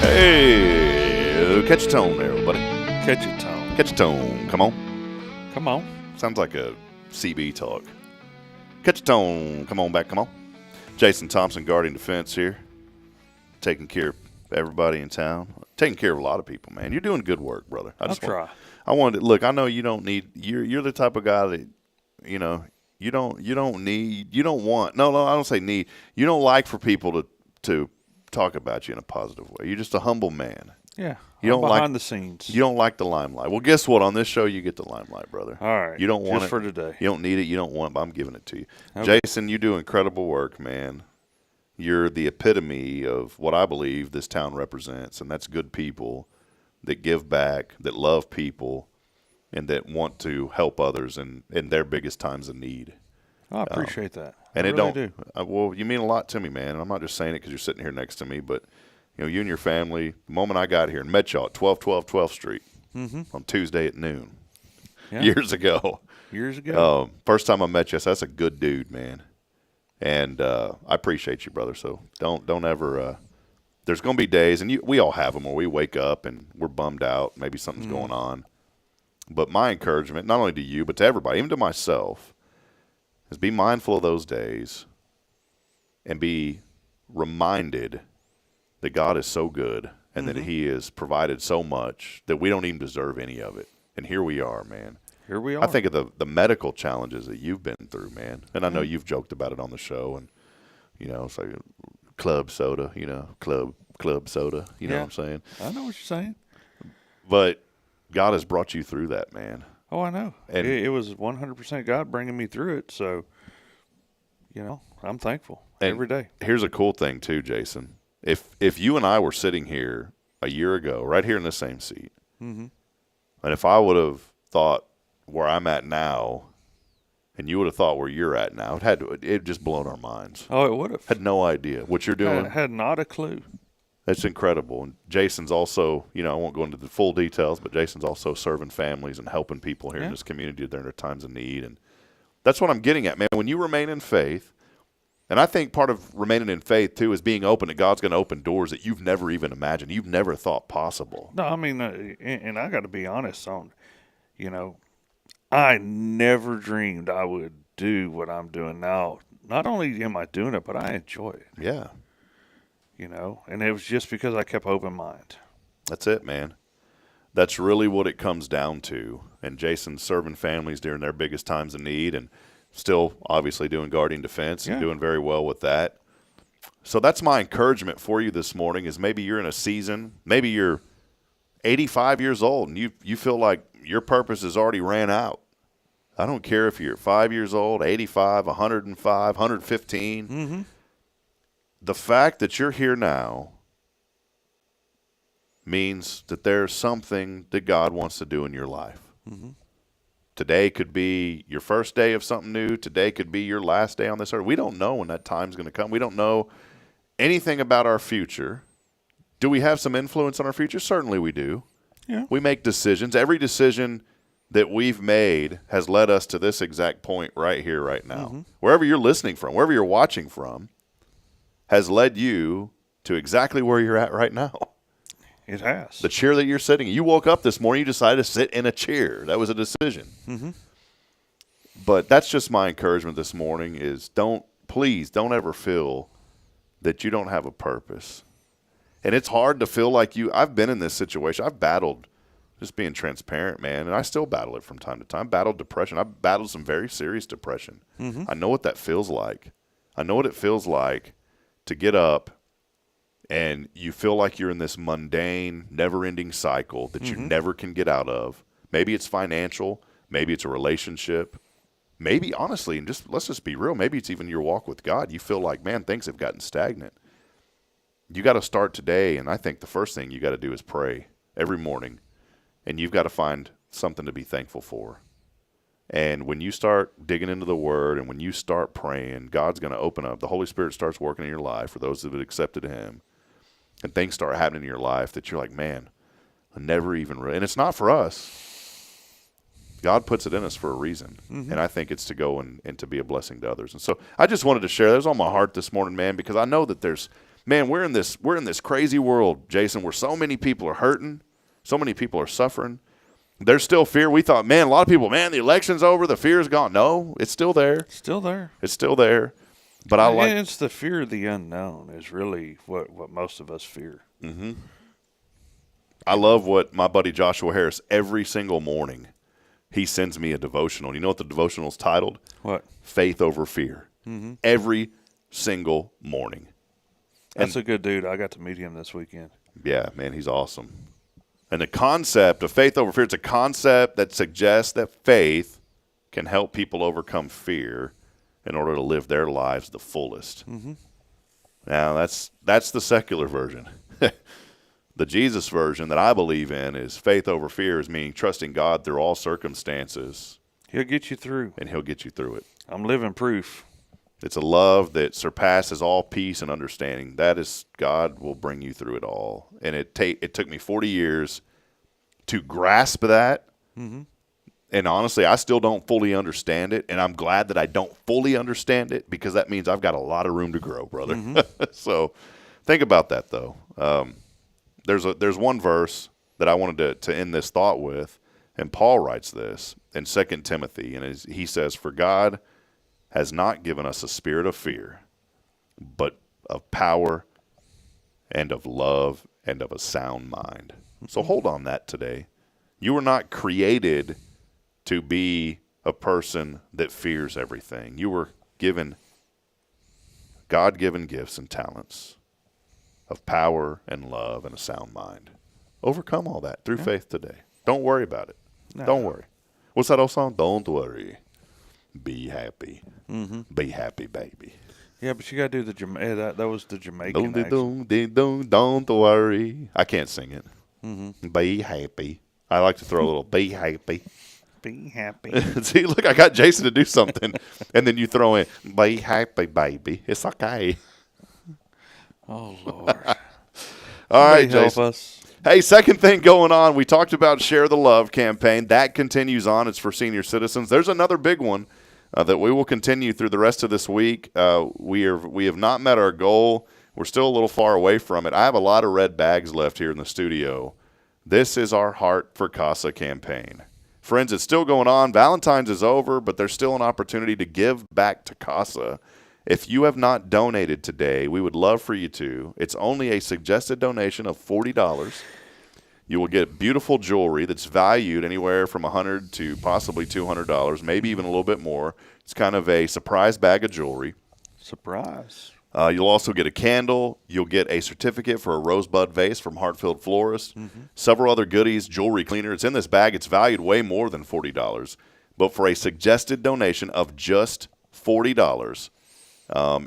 Hey, catch a tone there, everybody. Catch a tone. Catch a tone. Come on. Come on. Sounds like a CB talk. Catch a tone. Come on back. Come on. Jason Thompson, Guardian Defense here. Taking care of everybody in town. Taking care of a lot of people, man. You're doing good work, brother. I'll try. I wanted to, look, I know you don't need, you're the type of guy that, you know, you don't want, no, I don't say need. You don't like for people to talk about you in a positive way. You're just a humble man. Yeah. You don't behind like the scenes. You don't like the limelight. Well, guess what? On this show, you get the limelight, brother. All right. You don't want just it for today. You don't need it. You don't want it, but I'm giving it to you. Okay. Jason, you do incredible work, man. You're the epitome of what I believe this town represents, and that's good people that give back, that love people, and that want to help others in their biggest times of need. I appreciate that. And I it really don't. do. Well, you mean a lot to me, man. And I'm not just saying it because you're sitting here next to me, but you know, you and your family. The moment I got here and met y'all at 1212 12th Street on Tuesday at noon, years ago. Years ago. First time I met you, so that's a good dude, man. And I appreciate you, brother. So don't ever. There's going to be days, and we all have them, where we wake up and we're bummed out. Maybe something's going on. But my encouragement, not only to you, but to everybody, even to myself, is be mindful of those days and be reminded that God is so good and that He has provided so much that we don't even deserve any of it. And here we are, man. Here we are. I think of the medical challenges that you've been through, man. And I know you've joked about it on the show, and you know, it's like club soda, you know, club soda, you know what I'm saying? I know what you're saying. But God has brought you through that, man. Oh, I know. And it was 100% God bringing me through it. So, you know, I'm thankful every day. Here's a cool thing too, Jason. If you and I were sitting here a year ago, right here in the same seat, and if I would have thought where I'm at now, and you would have thought where you're at now, it just blown our minds. Oh, it would have. Had no idea what you're doing. Had not a clue. That's incredible. And Jason's also, you know, I won't go into the full details, but Jason's also serving families and helping people here in this community during their times of need. And that's what I'm getting at, man. When you remain in faith, and I think part of remaining in faith, too, is being open that God's going to open doors that you've never even imagined, you've never thought possible. No, I mean, and I got to be honest on, you know, I never dreamed I would do what I'm doing now. Not only am I doing it, but I enjoy it. Yeah. You know, and it was just because I kept open mind. That's it, man. That's really what it comes down to. And Jason's serving families during their biggest times of need and still obviously doing Guardian Defense and doing very well with that. So that's my encouragement for you this morning is maybe you're in a season, maybe you're 85 years old and you feel like your purpose has already ran out. I don't care if you're 5 years old, 85, 105, 115. The fact that you're here now means that there's something that God wants to do in your life. Today could be your first day of something new. Today could be your last day on this earth. We don't know when that time's going to come. We don't know anything about our future. Do we have some influence on our future? Certainly we do. Yeah. We make decisions. Every decision that we've made has led us to this exact point right here, right now. Wherever you're listening from, wherever you're watching from, has led you to exactly where you're at right now. It has. The chair that you're sitting in. You woke up this morning, you decided to sit in a chair. That was a decision. But that's just my encouragement this morning is please don't ever feel that you don't have a purpose. And it's hard to feel like I've been in this situation. I've battled, just being transparent, man, and I still battle it from time to time. Battled depression. I've battled some very serious depression. I know what that feels like. I know what it feels like to get up and you feel like you're in this mundane, never-ending cycle that you never can get out of Maybe it's financial. Maybe it's a relationship. Maybe, honestly, and let's just be real, maybe it's even your walk with God. You feel like, man, things have gotten stagnant. You got to start today, and I think the first thing you got to do is pray every morning, and you've got to find something to be thankful for. And when you start digging into the Word and when you start praying, God's going to open up. The Holy Spirit starts working in your life for those that have accepted Him, and things start happening in your life that you're like, man, I never even and it's not for us. God puts it in us for a reason, and I think it's to go and to be a blessing to others. And so I just wanted to share that. It was on my heart this morning, man, because I know that we're in this crazy world, Jason, where so many people are hurting, so many people are suffering. There's still fear. We thought, man, a lot of people, man, the election's over, the fear's gone. No, it's still there. Still there. It's still there. But it's the fear of the unknown is really what most of us fear. Mm-hmm. I love what my buddy Joshua Harris, every single morning, he sends me a devotional. You know what the devotional's titled? What? Faith Over Fear. Mm-hmm. Every single morning. That's a good dude. I got to meet him this weekend. Yeah, man, he's awesome. And the concept of faith over fear, it's a concept that suggests that faith can help people overcome fear in order to live their lives the fullest. Mm-hmm. Now, that's the secular version. The Jesus version that I believe in is faith over fear, is meaning trusting God through all circumstances. He'll get you through. And He'll get you through it. I'm living proof. It's a love that surpasses all peace and understanding. That is, God will bring you through it all. And it took me 40 years to grasp that. Mm-hmm. And honestly, I still don't fully understand it. And I'm glad that I don't fully understand it, because that means I've got a lot of room to grow, brother. Mm-hmm. So think about that, though. There's one verse that I wanted to end this thought with. And Paul writes this in 2 Timothy. And he says, "For God has not given us a spirit of fear, but of power and of love and of a sound mind." So hold on that today. You were not created to be a person that fears everything. You were given God-given gifts and talents of power and love and a sound mind. Overcome all that through faith today. Don't worry about it. No. Don't worry. What's that old song? Don't worry. Be happy. Mm-hmm. Be happy, baby. Yeah, but you got to do that was the Jamaican accent. Don't worry. I can't sing it. Mm-hmm. Be happy. I like to throw a little be happy. Be happy. See, look, I got Jason to do something. And then you throw in, be happy, baby. It's okay. Oh, Lord. All right, help Jason. us. Hey, second thing going on, we talked about Share the Love campaign. That continues on. It's for senior citizens. There's another big one that we will continue through the rest of this week. We have not met our goal. We're still a little far away from it. I have a lot of red bags left here in the studio. This is our Heart for Casa campaign. Friends, it's still going on. Valentine's is over, but there's still an opportunity to give back to Casa. If you have not donated today, we would love for you to. It's only a suggested donation of $40. You will get beautiful jewelry that's valued anywhere from $100 to possibly $200, maybe even a little bit more. It's kind of a surprise bag of jewelry. Surprise. You'll also get a candle. You'll get a certificate for a rosebud vase from Hartfield Florist. Mm-hmm. Several other goodies, jewelry cleaner. It's in this bag. It's valued way more than $40. But for a suggested donation of just $40,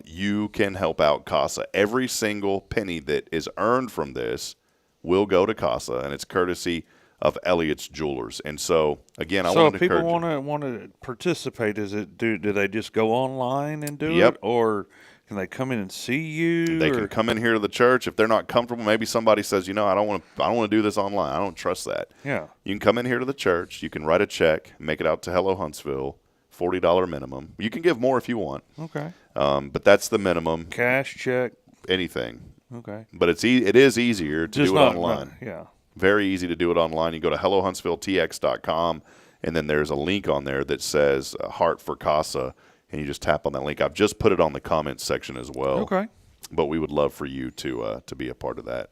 you can help out Casa. Every single penny that is earned from this will go to Casa, and it's courtesy of Elliott's Jewelers. And so, again, I want to encourage you. So if people want to participate, do they just go online and do Yep. it? Or can they come in and see you? They can come in here to the church. If they're not comfortable, maybe somebody says, I don't want to do this online. I don't trust that. Yeah. You can come in here to the church. You can write a check, make it out to Hello Huntsville, $40 minimum. You can give more if you want. Okay. But that's the minimum. Cash, check. Anything. Okay. But it is easier to do it online. Yeah. Very easy to do it online. You go to HelloHuntsvilleTX.com, and then there's a link on there that says Heart for Casa, and you just tap on that link. I've just put it on the comments section as well. Okay. But we would love for you to be a part of that.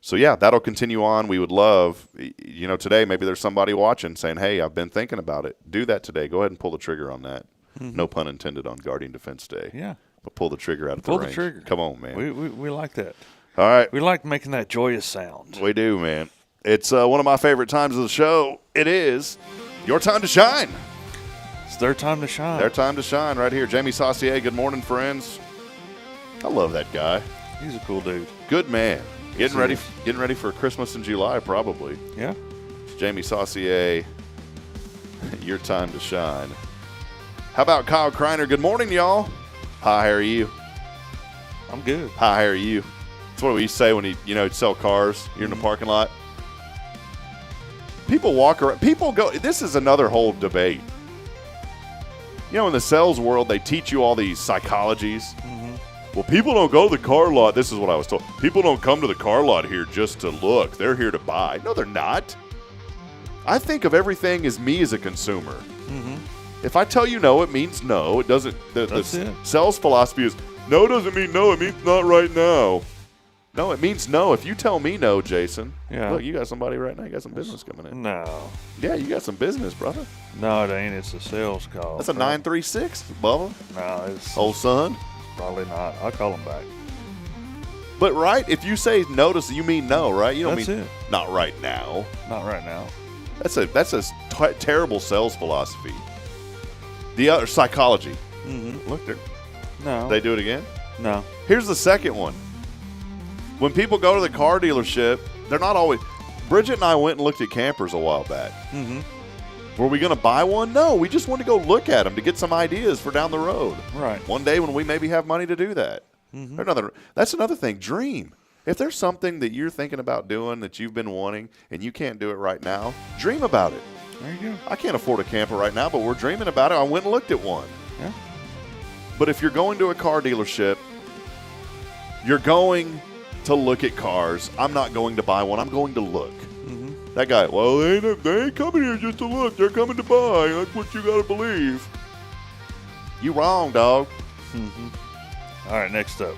So, yeah, that'll continue on. We would love, today maybe there's somebody watching saying, hey, I've been thinking about it. Do that today. Go ahead and pull the trigger on that. Mm-hmm. No pun intended on Guardian Defense Day. Yeah. But pull the trigger out of the range. Pull the trigger. Come on, man. We like that. All right. We like making that joyous sound. We do, man. It's one of my favorite times of the show. It is your time to shine. It's their time to shine. Their time to shine right here. Jamie Saucier, good morning, friends. I love that guy. He's a cool dude. Good man. Getting ready for Christmas in July, probably. Yeah. It's Jamie Saucier, your time to shine. How about Kyle Kreiner? Good morning, y'all. Hi, how are you? I'm good. Hi, how are you? That's what we used to say when you'd sell cars. You're in the parking lot. People walk around. People go. This is another whole debate. In the sales world, they teach you all these psychologies. Well, people don't go to the car lot. This is what I was told. People don't come to the car lot here just to look. They're here to buy. No, they're not. I think of everything as me as a consumer. If I tell you no, it means no. It doesn't. The sales philosophy is no doesn't mean no. It means not right now. No, it means no. If you tell me no, Jason, look, you got somebody right now. You got some business coming in. No. Yeah, you got some business, brother. No, it ain't. It's a sales call. That's a 936, Bubba. No, it's old son. Probably not. I'll call him back. But right, if you say no to, you mean no, right? You don't That's mean it. Not right now. Not right now. That's a terrible sales philosophy. The other psychology. Look there. No. They do it again? No. Here's the second one. When people go to the car dealership, they're not always. Bridget and I went and looked at campers a while back. Were we going to buy one? No, we just wanted to go look at them to get some ideas for down the road. Right. One day when we maybe have money to do that. That's another thing. Dream. If there's something that you're thinking about doing that you've been wanting and you can't do it right now, dream about it. There you go. I can't afford a camper right now, but we're dreaming about it. I went and looked at one. Yeah. But if you're going to a car dealership, you're going to look at cars. I'm not going to buy one. I'm going to look. That guy, well, they ain't coming here just to look. They're coming to buy. That's what you got to believe. You wrong, dog. All right, next up.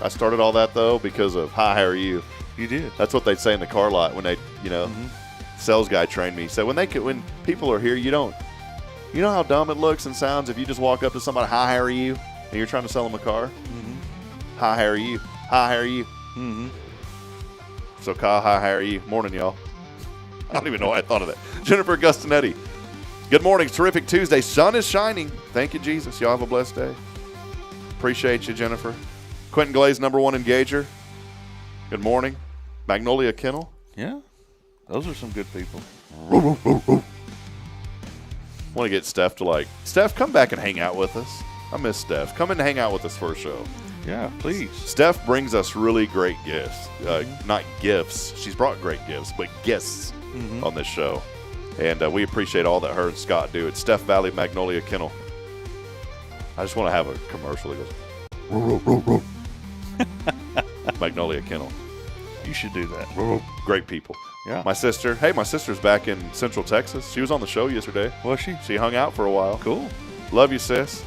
I started all that, though, because of, hi, how are you? You did. That's what they'd say in the car lot when they, sales guy trained me. He said, when people are here, you know how dumb it looks and sounds if you just walk up to somebody, hi, how are you? And you're trying to sell them a car? Hi, how are you? Hi, how are you? So, Kyle, hi, how are you? Morning, y'all. I don't even know why I thought of that. Jennifer Gustanetti. Good morning. It's terrific Tuesday. Sun is shining. Thank you, Jesus. Y'all have a blessed day. Appreciate you, Jennifer. Quentin Glaze, #1 engager. Good morning. Magnolia Kennel. Yeah. Those are some good people. Want to get Steph to Steph, come back and hang out with us. I miss Steph. Come and hang out with us for a show. Yeah, please. Steph brings us really great gifts. Not gifts. She's brought great gifts, but guests on this show. And we appreciate all that her and Scott do. It's Steph Valley Magnolia Kennel. I just want to have a commercial that goes, row, row, row, row. Magnolia Kennel. You should do that. Great people. Yeah. My sister's back in Central Texas. She was on the show yesterday. Was she? She hung out for a while. Cool. Love you, sis.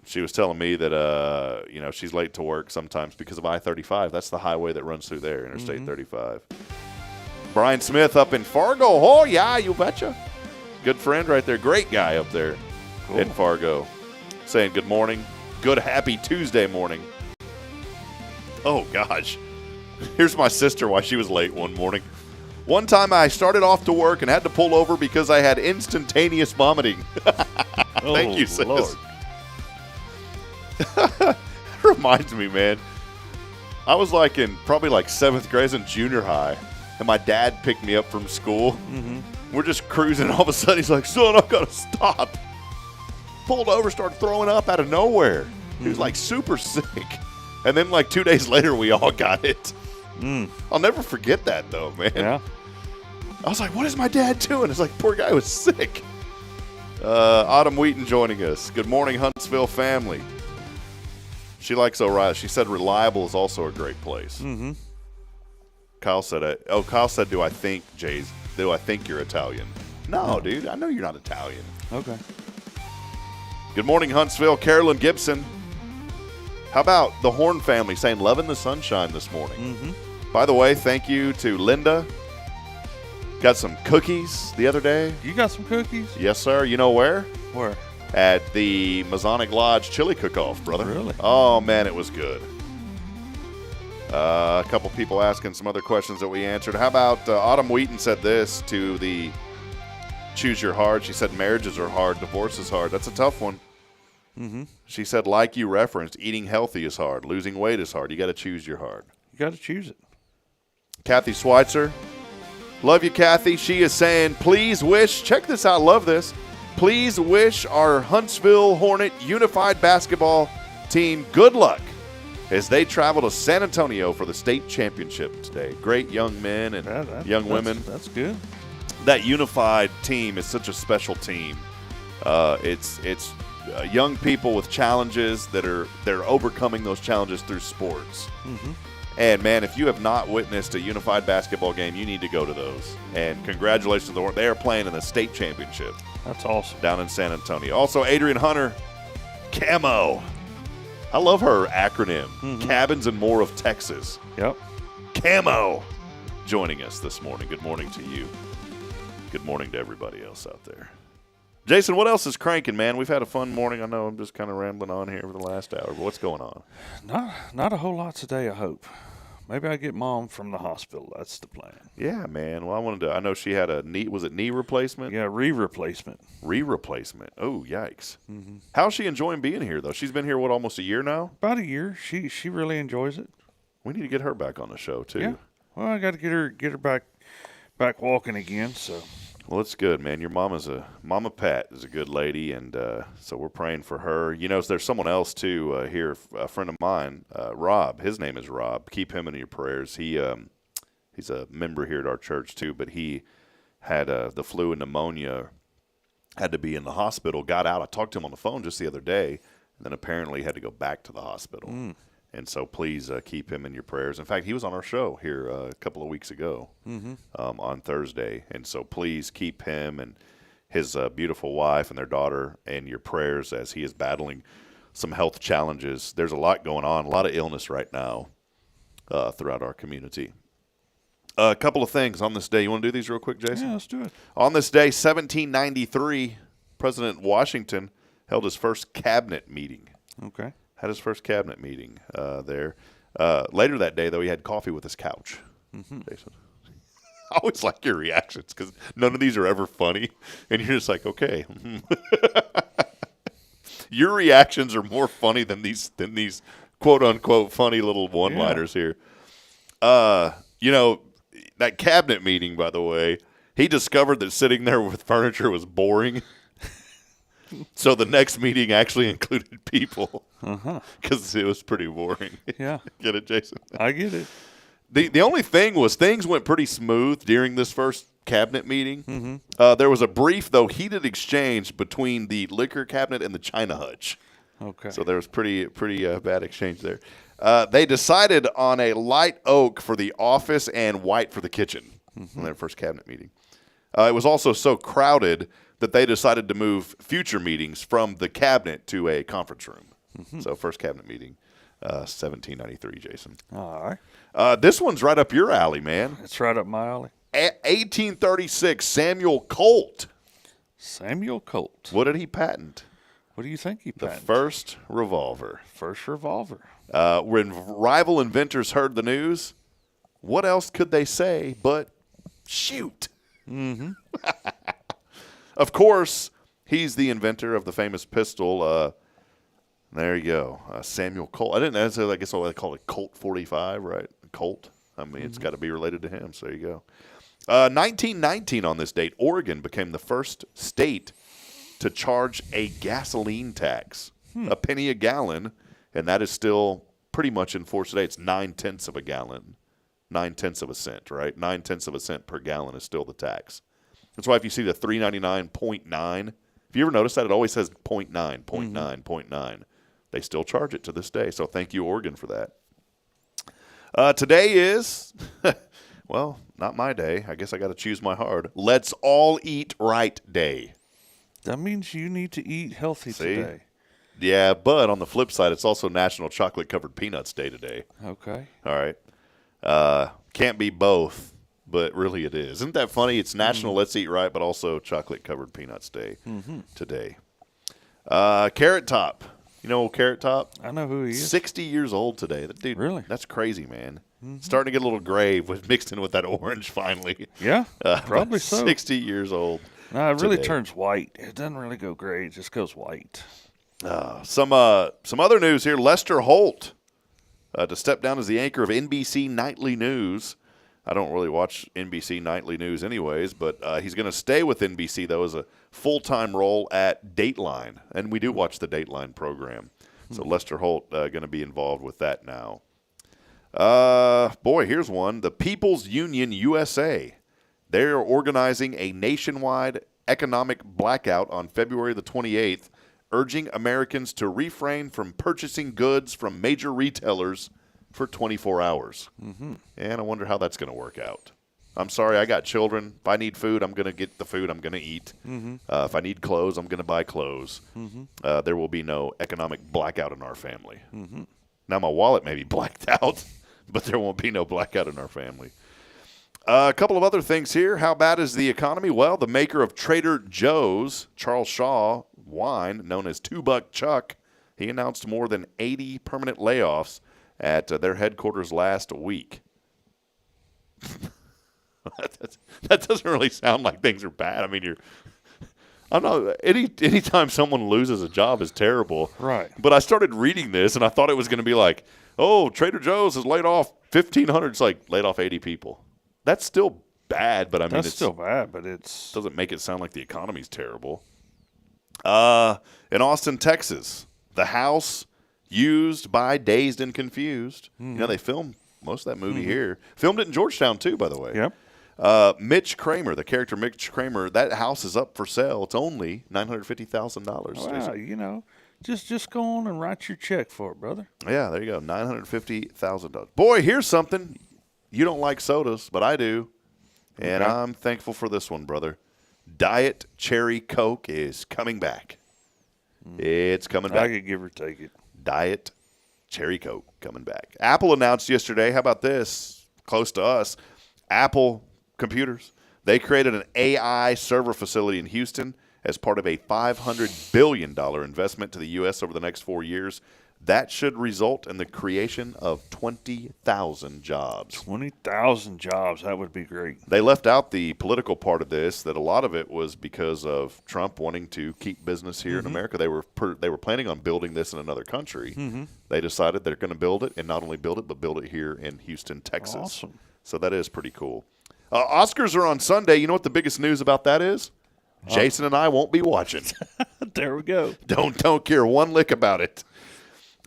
She was telling me that, she's late to work sometimes because of I-35. That's the highway that runs through there, Interstate 35. Brian Smith up in Fargo. Oh, yeah, you betcha. Good friend right there. Great guy up there in Fargo. Saying good morning. Good, happy Tuesday morning. Oh, gosh. Here's my sister why she was late one morning. One time I started off to work and had to pull over because I had instantaneous vomiting. Thank you, sis. Lord. Reminds me, man. I was probably 7th grade, I was in junior high, and my dad picked me up from school. We're just cruising, and all of a sudden he's like, son, I've got to stop. Pulled over, started throwing up out of nowhere. He was super sick. And then 2 days later, we all got it. I'll never forget that, though, man. Yeah. I was like, what is my dad doing? It's like, poor guy was sick. Autumn Wheaton joining us. Good morning, Huntsville family. She likes O'Reilly. She said reliable is also a great place. Kyle said, do I think you're Italian? No, dude. I know you're not Italian. Okay. Good morning, Huntsville. Carolyn Gibson. How about the Horn family saying loving the sunshine this morning? By the way, thank you to Linda. Got some cookies the other day. You got some cookies? Yes, sir. You know where? Where? At the Masonic Lodge Chili Cook-Off, brother. Really? Oh, man, it was good. A couple people asking some other questions that we answered. How about Autumn Wheaton said this to the Choose Your Hard. She said marriages are hard, divorce is hard. That's a tough one. Mm-hmm. She said, like you referenced, eating healthy is hard. Losing weight is hard. You got to choose your hard. You got to choose it. Kathy Schweitzer. Love you, Kathy. She is saying, please wish, check this out, love this. Please wish our Huntsville Hornet Unified Basketball team good luck as they travel to San Antonio for the state championship today. Great young men and young women. That's good. That unified team is such a special team. It's young people with challenges they're overcoming those challenges through sports. Mm-hmm. And, man, if you have not witnessed a unified basketball game, you need to go to those. And congratulations to the Hornets. They are playing in the state championship. That's awesome. Down in San Antonio. Also, Adrian Hunter, CAMO. I love her acronym, Cabins and More of Texas. Yep. CAMO joining us this morning. Good morning to you. Good morning to everybody else out there. Jason, what else is cranking, man? We've had a fun morning. I know I'm just kind of rambling on here for the last hour, but what's going on? Not a whole lot today, I hope. Maybe I get Mom from the hospital. That's the plan. Yeah, man. Well, I know she had a knee, was it knee replacement? Yeah, replacement. Replacement. Oh, yikes. Mm-hmm. How's she enjoying being here, though? She's been here, almost a year now? About a year. She really enjoys it. We need to get her back on the show, too. Yeah. Well, I got to get her back walking again, so. Well, it's good, man. Your Mama Pat is a good lady, and so we're praying for her. You know, there's someone else, too, here, a friend of mine, Rob. His name is Rob. Keep him in your prayers. He's a member here at our church, too, but he had the flu and pneumonia, had to be in the hospital, got out. I talked to him on the phone just the other day, and then apparently had to go back to the hospital. And so please keep him in your prayers. In fact, he was on our show here a couple of weeks ago on Thursday. And so please keep him and his beautiful wife and their daughter in your prayers as he is battling some health challenges. There's a lot going on, a lot of illness right now throughout our community. A couple of things on this day. You want to do these real quick, Jason? Yeah, let's do it. On this day, 1793, President Washington held his first cabinet meeting. Okay. Had his first cabinet meeting there. Later that day, though, he had coffee with his couch. Jason. I always like your reactions because none of these are ever funny. And you're just like, okay. Your reactions are more funny than these quote-unquote funny little one-liners here. You know, that cabinet meeting, by the way, he discovered that sitting there with furniture was boring. So the next meeting actually included people because it was pretty boring. Yeah. Get it, Jason? I get it. The only thing was things went pretty smooth during this first cabinet meeting. There was a brief, though, heated exchange between the liquor cabinet and the China Hutch. Okay. So there was pretty bad exchange there. They decided on a light oak for the office and white for the kitchen in their first cabinet meeting. It was also so crowded that they decided to move future meetings from the cabinet to a conference room. So first cabinet meeting, 1793, Jason. All right. This one's right up your alley, man. It's right up my alley. 1836, Samuel Colt. Samuel Colt. What did he patent? What do you think he patented? The first revolver. First revolver. When rival inventors heard the news, what else could they say but shoot? Of course, he's the inventor of the famous pistol. There you go, Samuel Colt. I didn't know. I guess they call it Colt 45, right? Colt. I mean, it's got to be related to him. So there you go. 1919 on this date, Oregon became the first state to charge a gasoline tax, a penny a gallon, and that is still pretty much in force today. It's 9/10 of a gallon, 9/10 of a cent, right? 9/10 of a cent per gallon is still the tax. That's why if you see the 399.9, if you ever notice that, it always says 0.9, 0.9, 0.9. They still charge it to this day. So thank you, Oregon, for that. Today is, well, not my day. I guess I got to choose my hard. Let's all eat right day. That means you need to eat healthy today. Yeah, but on the flip side, it's also National Chocolate Covered Peanuts Day today. Okay. All right. Can't be both. But really it is. Isn't that funny? It's National Let's Eat Right, but also Chocolate Covered Peanuts Day today. Carrot Top. You know old Carrot Top? I know who he is. 60 years old today. That dude, Really? That's crazy, man. Starting to get a little gray mixed in with that orange finally. Yeah, probably so. 60 years old. No, it really today. turns white. It doesn't really go gray. It just goes white. Some other news here. Lester Holt to step down as the anchor of NBC Nightly News. I don't really watch NBC Nightly News anyways, but he's going to stay with NBC, though, as a full-time role at Dateline. And we do watch the Dateline program. So Lester Holt going to be involved with that now. Boy, here's one. The People's Union USA. They're organizing a nationwide economic blackout on February the 28th, urging Americans to refrain from purchasing goods from major retailers for 24 hours. Mm-hmm. And I wonder how that's going to work out. I'm sorry, I got children. If I need food, I'm going to get the food I'm going to eat. Mm-hmm. If I need clothes, I'm going to buy clothes. Mm-hmm. There will be no economic blackout in our family. Mm-hmm. Now, my wallet may be blacked out, but there won't be no blackout in our family. A couple of other things here. How bad is the economy? Well, the maker of Trader Joe's, Charles Shaw wine, known as $2 Chuck, he announced more than 80 permanent layoffs at their headquarters last week. That doesn't really sound like things are bad. I mean, I'm not. Anytime someone loses a job is terrible. Right. But I started reading this, and I thought it was going to be like, oh, Trader Joe's has laid off 1,500. It's like laid off 80 people. That's still bad, but I mean, it's still bad, but it doesn't make it sound like the economy's terrible. In Austin, Texas, the house used by Dazed and Confused. Mm-hmm. You know, they filmed most of that movie here. Filmed it in Georgetown, too, by the way. Yep. Mitch Kramer, the character Mitch Kramer, that house is up for sale. It's only $950,000. Wow, you know, just go on and write your check for it, brother. Yeah, there you go, $950,000. Boy, here's something. You don't like sodas, but I do, and I'm thankful for this one, brother. Diet Cherry Coke is coming back. It's coming back. I could give or take it. Diet Cherry Coke coming back. Apple announced yesterday, how about this, close to us, Apple computers. They created an AI server facility in Houston as part of a $500 billion investment to the U.S. over the next 4 years. That should result in the creation of 20,000 jobs. 20,000 jobs. That would be great. They left out the political part of this, that a lot of it was because of Trump wanting to keep business here in America. They were planning on building this in another country. Mm-hmm. They decided they're going to build it, and not only build it, but build it here in Houston, Texas. Awesome. So that is pretty cool. Oscars are on Sunday. You know what the biggest news about that is? Jason and I won't be watching. There we go. Don't care one lick about it.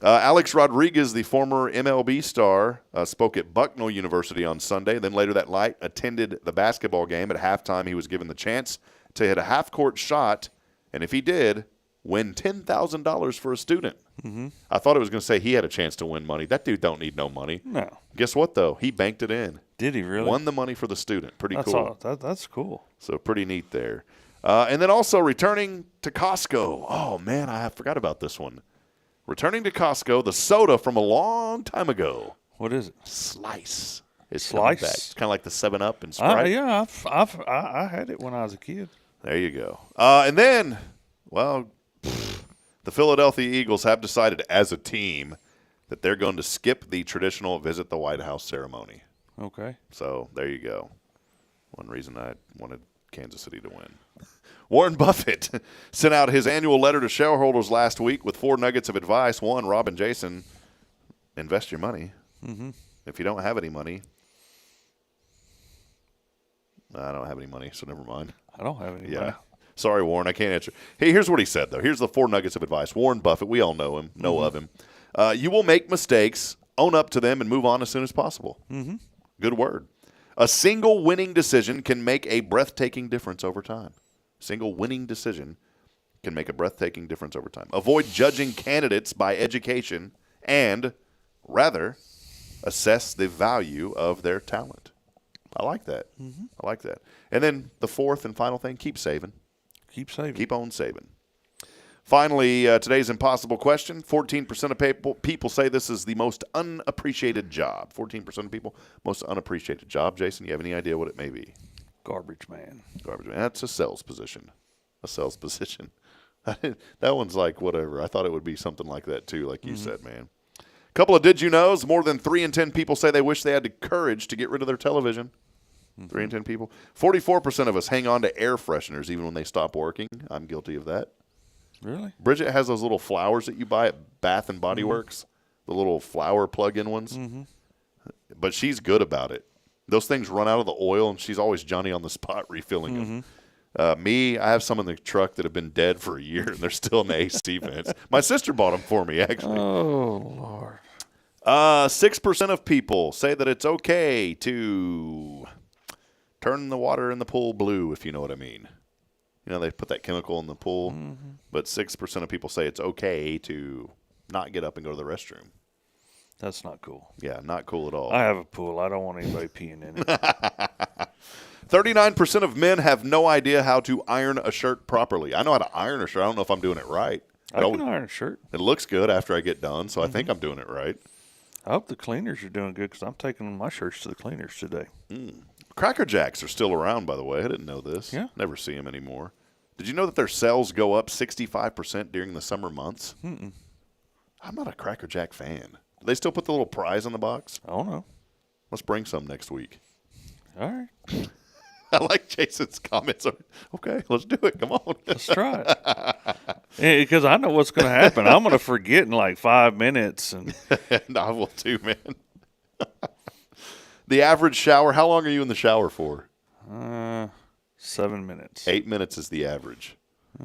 Alex Rodriguez, the former MLB star, spoke at Bucknell University on Sunday. Then later that night attended the basketball game. At halftime, he was given the chance to hit a half-court shot, and if he did, win $10,000 for a student. Mm-hmm. I thought it was going to say he had a chance to win money. That dude don't need no money. No. Guess what, though? He banked it in. Did he really? Won the money for the student. Pretty cool. That's cool. So pretty neat there. And then also returning to Costco. Oh, man, I forgot about this one. Returning to Costco, the soda from a long time ago. What is it? Slice. It's Slice? back. It's kind of like the 7-Up and Sprite. Yeah, I had it when I was a kid. There you go. And then, well, the Philadelphia Eagles have decided as a team that they're going to skip the traditional visit the White House ceremony. Okay. So there you go. One reason I wanted Kansas City to win. Warren Buffett sent out his annual letter to shareholders last week with 4 nuggets of advice. One, Rob and Jason, invest your money. Mm-hmm. If you don't have any money, I don't have any money, so never mind. I don't have any money. Yeah. Sorry, Warren, I can't answer. Hey, here's what he said, though. Here's the 4 nuggets of advice. Warren Buffett, we all know him, of him. You will make mistakes, own up to them, and move on as soon as possible. Mm-hmm. Good word. A single winning decision can make a breathtaking difference over time. Single winning decision can make a breathtaking difference over time. Avoid judging candidates by education and, rather, assess the value of their talent. I like that. Mm-hmm. I like that. And then the 4th and final thing, keep saving. Keep saving. Keep on saving. Finally, today's impossible question. 14% of people say this is the most unappreciated job. 14% of people, most unappreciated job. Jason, you have any idea what it may be? Garbage man. Garbage man. That's a sales position. A sales position. That one's like whatever. I thought it would be something like that too, like you said, man. Couple of did you knows. More than 3 in 10 people say they wish they had the courage to get rid of their television. 3 in 10 people. 44% of us hang on to air fresheners even when they stop working. I'm guilty of that. Really? Bridget has those little flowers that you buy at Bath and Body Works, the little flower plug-in ones. But she's good about it. Those things run out of the oil, and she's always Johnny on the spot refilling them. Me, I have some in the truck that have been dead for a year, and they're still in the AC vents. My sister bought them for me, actually. Oh, Lord. 6% of people say that it's okay to turn the water in the pool blue, if you know what I mean. You know, they put that chemical in the pool, but 6% of people say it's okay to not get up and go to the restroom. That's not cool. Yeah, not cool at all. I have a pool. I don't want anybody peeing in it. 39% of men have no idea how to iron a shirt properly. I know how to iron a shirt. I don't know if I'm doing it right. I can iron a shirt. It looks good after I get done, so I think I'm doing it right. I hope the cleaners are doing good because I'm taking my shirts to the cleaners today. Cracker Jacks are still around, by the way. I didn't know this. Yeah. Never see them anymore. Did you know that their sales go up 65% during the summer months? I'm not a Cracker Jack fan. Do they still put the little prize on the box? I don't know. Let's bring some next week. All right. I like Jason's comments. Okay, let's do it. Come on. Let's try it. Because I know what's going to happen. I'm going to forget in like 5 minutes. And I will too, man. The average shower, how long are you in the shower for? 7 minutes. 8 minutes is the average.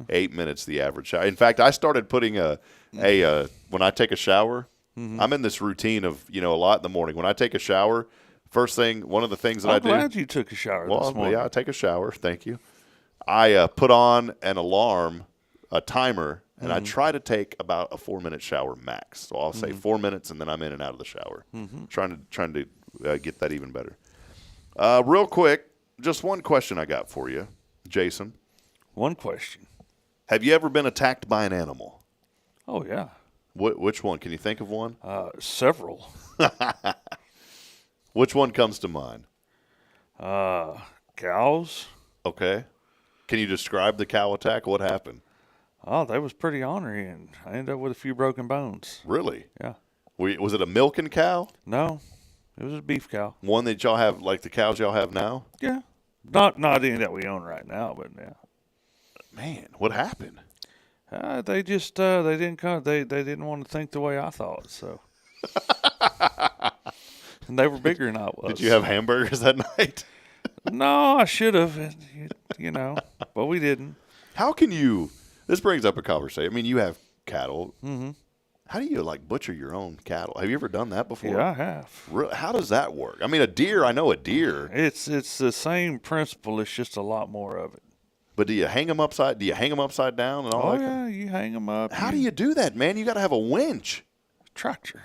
8 minutes the average shower. In fact, I started putting when I take a shower, I'm in this routine of, a lot in the morning. When I take a shower, first thing, one of the things that I do. I'm glad you took a shower this morning. Yeah, I take a shower. Thank you. I put on an alarm, a timer, and I try to take about a 4-minute shower max. So I'll say 4 minutes, and then I'm in and out of the shower. Trying to get that even better. Real quick, just one question I got for you, Jason. One question. Have you ever been attacked by an animal? Oh, yeah. Which one? Can you think of one? Several. Which one comes to mind? Cows. Okay. Can you describe the cow attack? What happened? Oh, they was pretty ornery, and I ended up with a few broken bones. Really? Yeah. Was it a milking cow? No, it was a beef cow. One that y'all have, like the cows y'all have now? Yeah. Not any that we own right now, but yeah. Man, what happened? They just they didn't come. They didn't want to think the way I thought. So. And they were bigger than I was. Did you have hamburgers that night? No, I should have. But we didn't. How can you? This brings up a conversation. I mean, you have cattle. How do you butcher your own cattle? Have you ever done that before? Yeah, I have. Really? How does that work? I mean, a deer. I know a deer. It's the same principle. It's just a lot more of it. But do you hang them upside? Do you hang them upside down and all? Oh yeah, you hang them up. How do you do that, man? You got to have a winch. Tractor.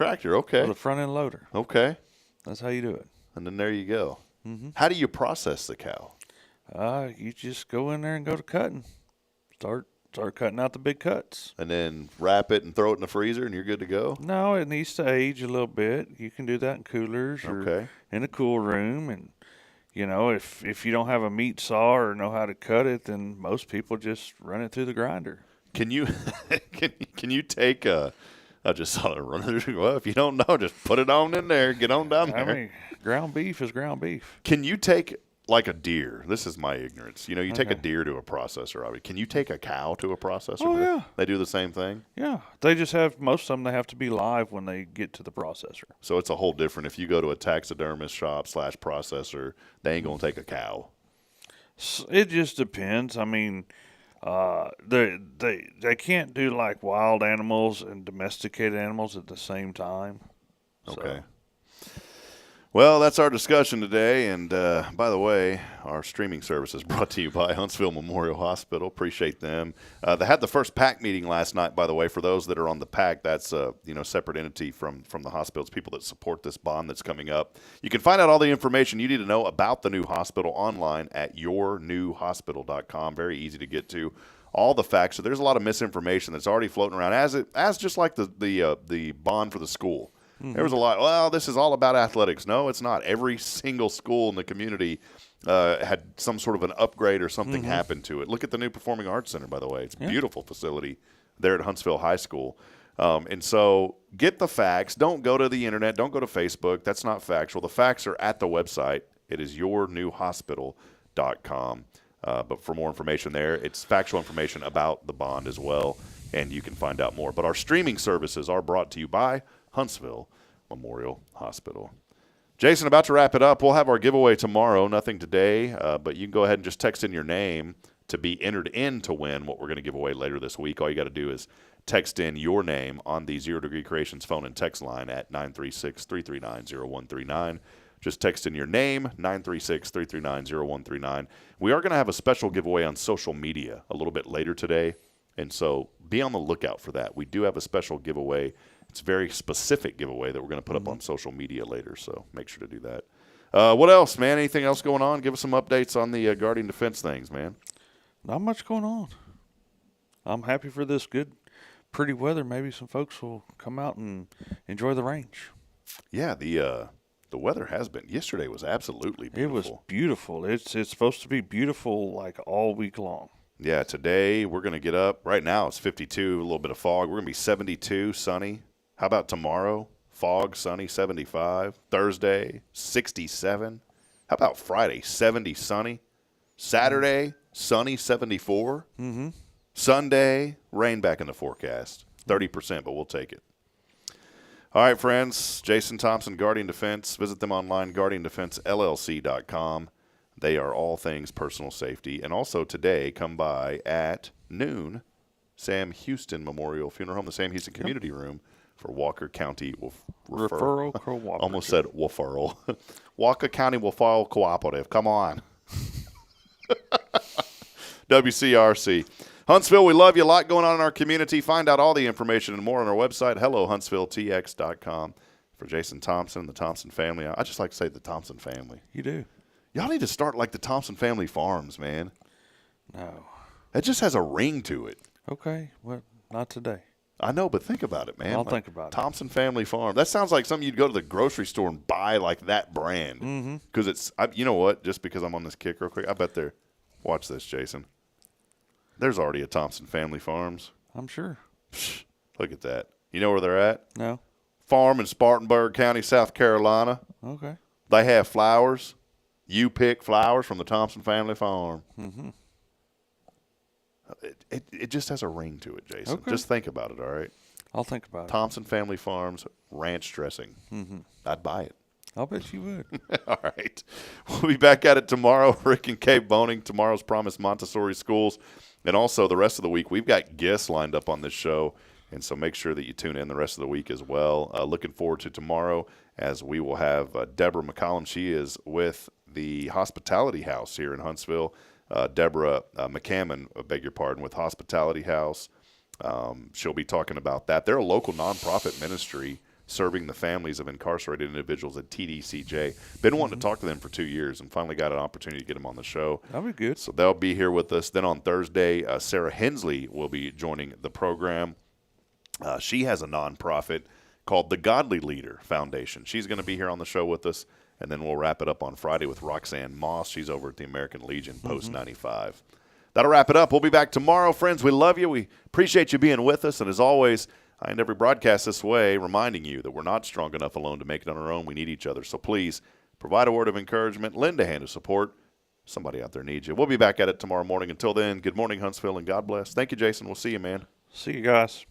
Okay. With a front end loader. Okay. That's how you do it. And then there you go. How do you process the cow? You just go in there and go to cutting. Start cutting out the big cuts. And then wrap it and throw it in the freezer and you're good to go? No, it needs to age a little bit. You can do that in coolers or in a cool room. And, if you don't have a meat saw or know how to cut it, then most people just run it through the grinder. Can you can you take I just saw it run through. Well, if you don't know, just put it on in there. Get on down there. I mean, ground beef is ground beef. Can you take like a deer? This is my ignorance. You take a deer to a processor. Obviously. Can you take a cow to a processor? Oh, yeah. They do the same thing? Yeah. They just have, most of them, they have to be live when they get to the processor. So it's a whole different, if you go to a taxidermist shop / processor, they ain't going to take a cow. It just depends. I mean, they can't do like wild animals and domesticated animals at the same time. Okay. Well, that's our discussion today. And by the way, our streaming service is brought to you by Huntsville Memorial Hospital. Appreciate them. They had the first PAC meeting last night, by the way. For those that are on the PAC, that's a separate entity from the hospitals, people that support this bond that's coming up. You can find out all the information you need to know about the new hospital online at yournewhospital.com. Very easy to get to. All the facts. So there's a lot of misinformation that's already floating around, as just like the bond for the school. There was a lot, this is all about athletics. No, it's not. Every single school in the community had some sort of an upgrade or something happen to it. Look at the new Performing Arts Center, by the way. It's a beautiful facility there at Huntsville High School. And so get the facts. Don't go to the internet. Don't go to Facebook. That's not factual. The facts are at the website. It is yournewhospital.com. But for more information there, it's factual information about the bond as well, and you can find out more. But our streaming services are brought to you by Huntsville Memorial Hospital. Jason, about to wrap it up. We'll have our giveaway tomorrow. Nothing today, but you can go ahead and just text in your name to be entered in to win what we're going to give away later this week. All you got to do is text in your name on the Zero Degree Creations phone and text line at 936-339-0139. Just text in your name, 936-339-0139. We are going to have a special giveaway on social media a little bit later today, and so be on the lookout for that. We do have a special giveaway. It's a very specific giveaway that we're going to put up on social media later, so make sure to do that. What else, man? Anything else going on? Give us some updates on the Guardian Defense things, man. Not much going on. I'm happy for this good, pretty weather. Maybe some folks will come out and enjoy the range. Yeah, the weather has been. Yesterday was absolutely beautiful. It was beautiful. It's supposed to be beautiful like all week long. Yeah, today we're going to get up. Right now it's 52, a little bit of fog. We're going to be 72, sunny. How about tomorrow? Fog, sunny, 75. Thursday, 67. How about Friday? 70, sunny. Saturday, sunny, 74. Mm-hmm. Sunday, rain back in the forecast. 30%, but we'll take it. All right, friends. Jason Thompson, Guardian Defense. Visit them online, guardiandefensellc.com. They are all things personal safety. And also today, come by at noon, Sam Houston Memorial Funeral Home, the Sam Houston Community Room for Walker County Referral Cooperative. Almost said referral. Walker County Referral Cooperative. Come on. WCRC. Huntsville, we love you. A lot going on in our community. Find out all the information and more on our website, hellohuntsvilletx.com. For Jason Thompson, the Thompson family. I just like to say the Thompson family. You do. Y'all need to start like the Thompson Family Farms, man. No. It just has a ring to it. Okay. Well, not today. I know, but think about it, man. I'll think about it. Thompson Family Farm. That sounds like something you'd go to the grocery store and buy like that brand. Because it's, you know what? Just because I'm on this kick real quick, I bet they're, watch this, Jason. There's already a Thompson Family Farms. I'm sure. Psh, look at that. You know where they're at? No. Farm in Spartanburg County, South Carolina. Okay. They have flowers. You pick flowers from the Thompson Family Farm. Mm-hmm. It just has a ring to it, Jason. Okay. Just think about it, all right? I'll think about it. Thompson Family Farms ranch dressing. Mm-hmm. I'd buy it. I'll bet you would. All right. We'll be back at it tomorrow. Rick and Kay Boning, tomorrow's Promise Montessori Schools. And also the rest of the week, we've got guests lined up on this show. And so make sure that you tune in the rest of the week as well. Looking forward to tomorrow as we will have Deborah McCollum. She is with the Hospitality House here in Huntsville. Deborah McCammon, beg your pardon, with Hospitality House. She'll be talking about that. They're a local nonprofit ministry serving the families of incarcerated individuals at TDCJ. Been wanting to talk to them for 2 years and finally got an opportunity to get them on the show. That'll be good. So they'll be here with us. Then on Thursday, Sarah Hensley will be joining the program. She has a nonprofit called the Godly Leader Foundation. She's going to be here on the show with us. And then we'll wrap it up on Friday with Roxanne Moss. She's over at the American Legion, Post 95. That'll wrap it up. We'll be back tomorrow. Friends, we love you. We appreciate you being with us. And as always, I end every broadcast this way, reminding you that we're not strong enough alone to make it on our own. We need each other. So please provide a word of encouragement, lend a hand of support. Somebody out there needs you. We'll be back at it tomorrow morning. Until then, good morning, Huntsville, and God bless. Thank you, Jason. We'll see you, man. See you guys.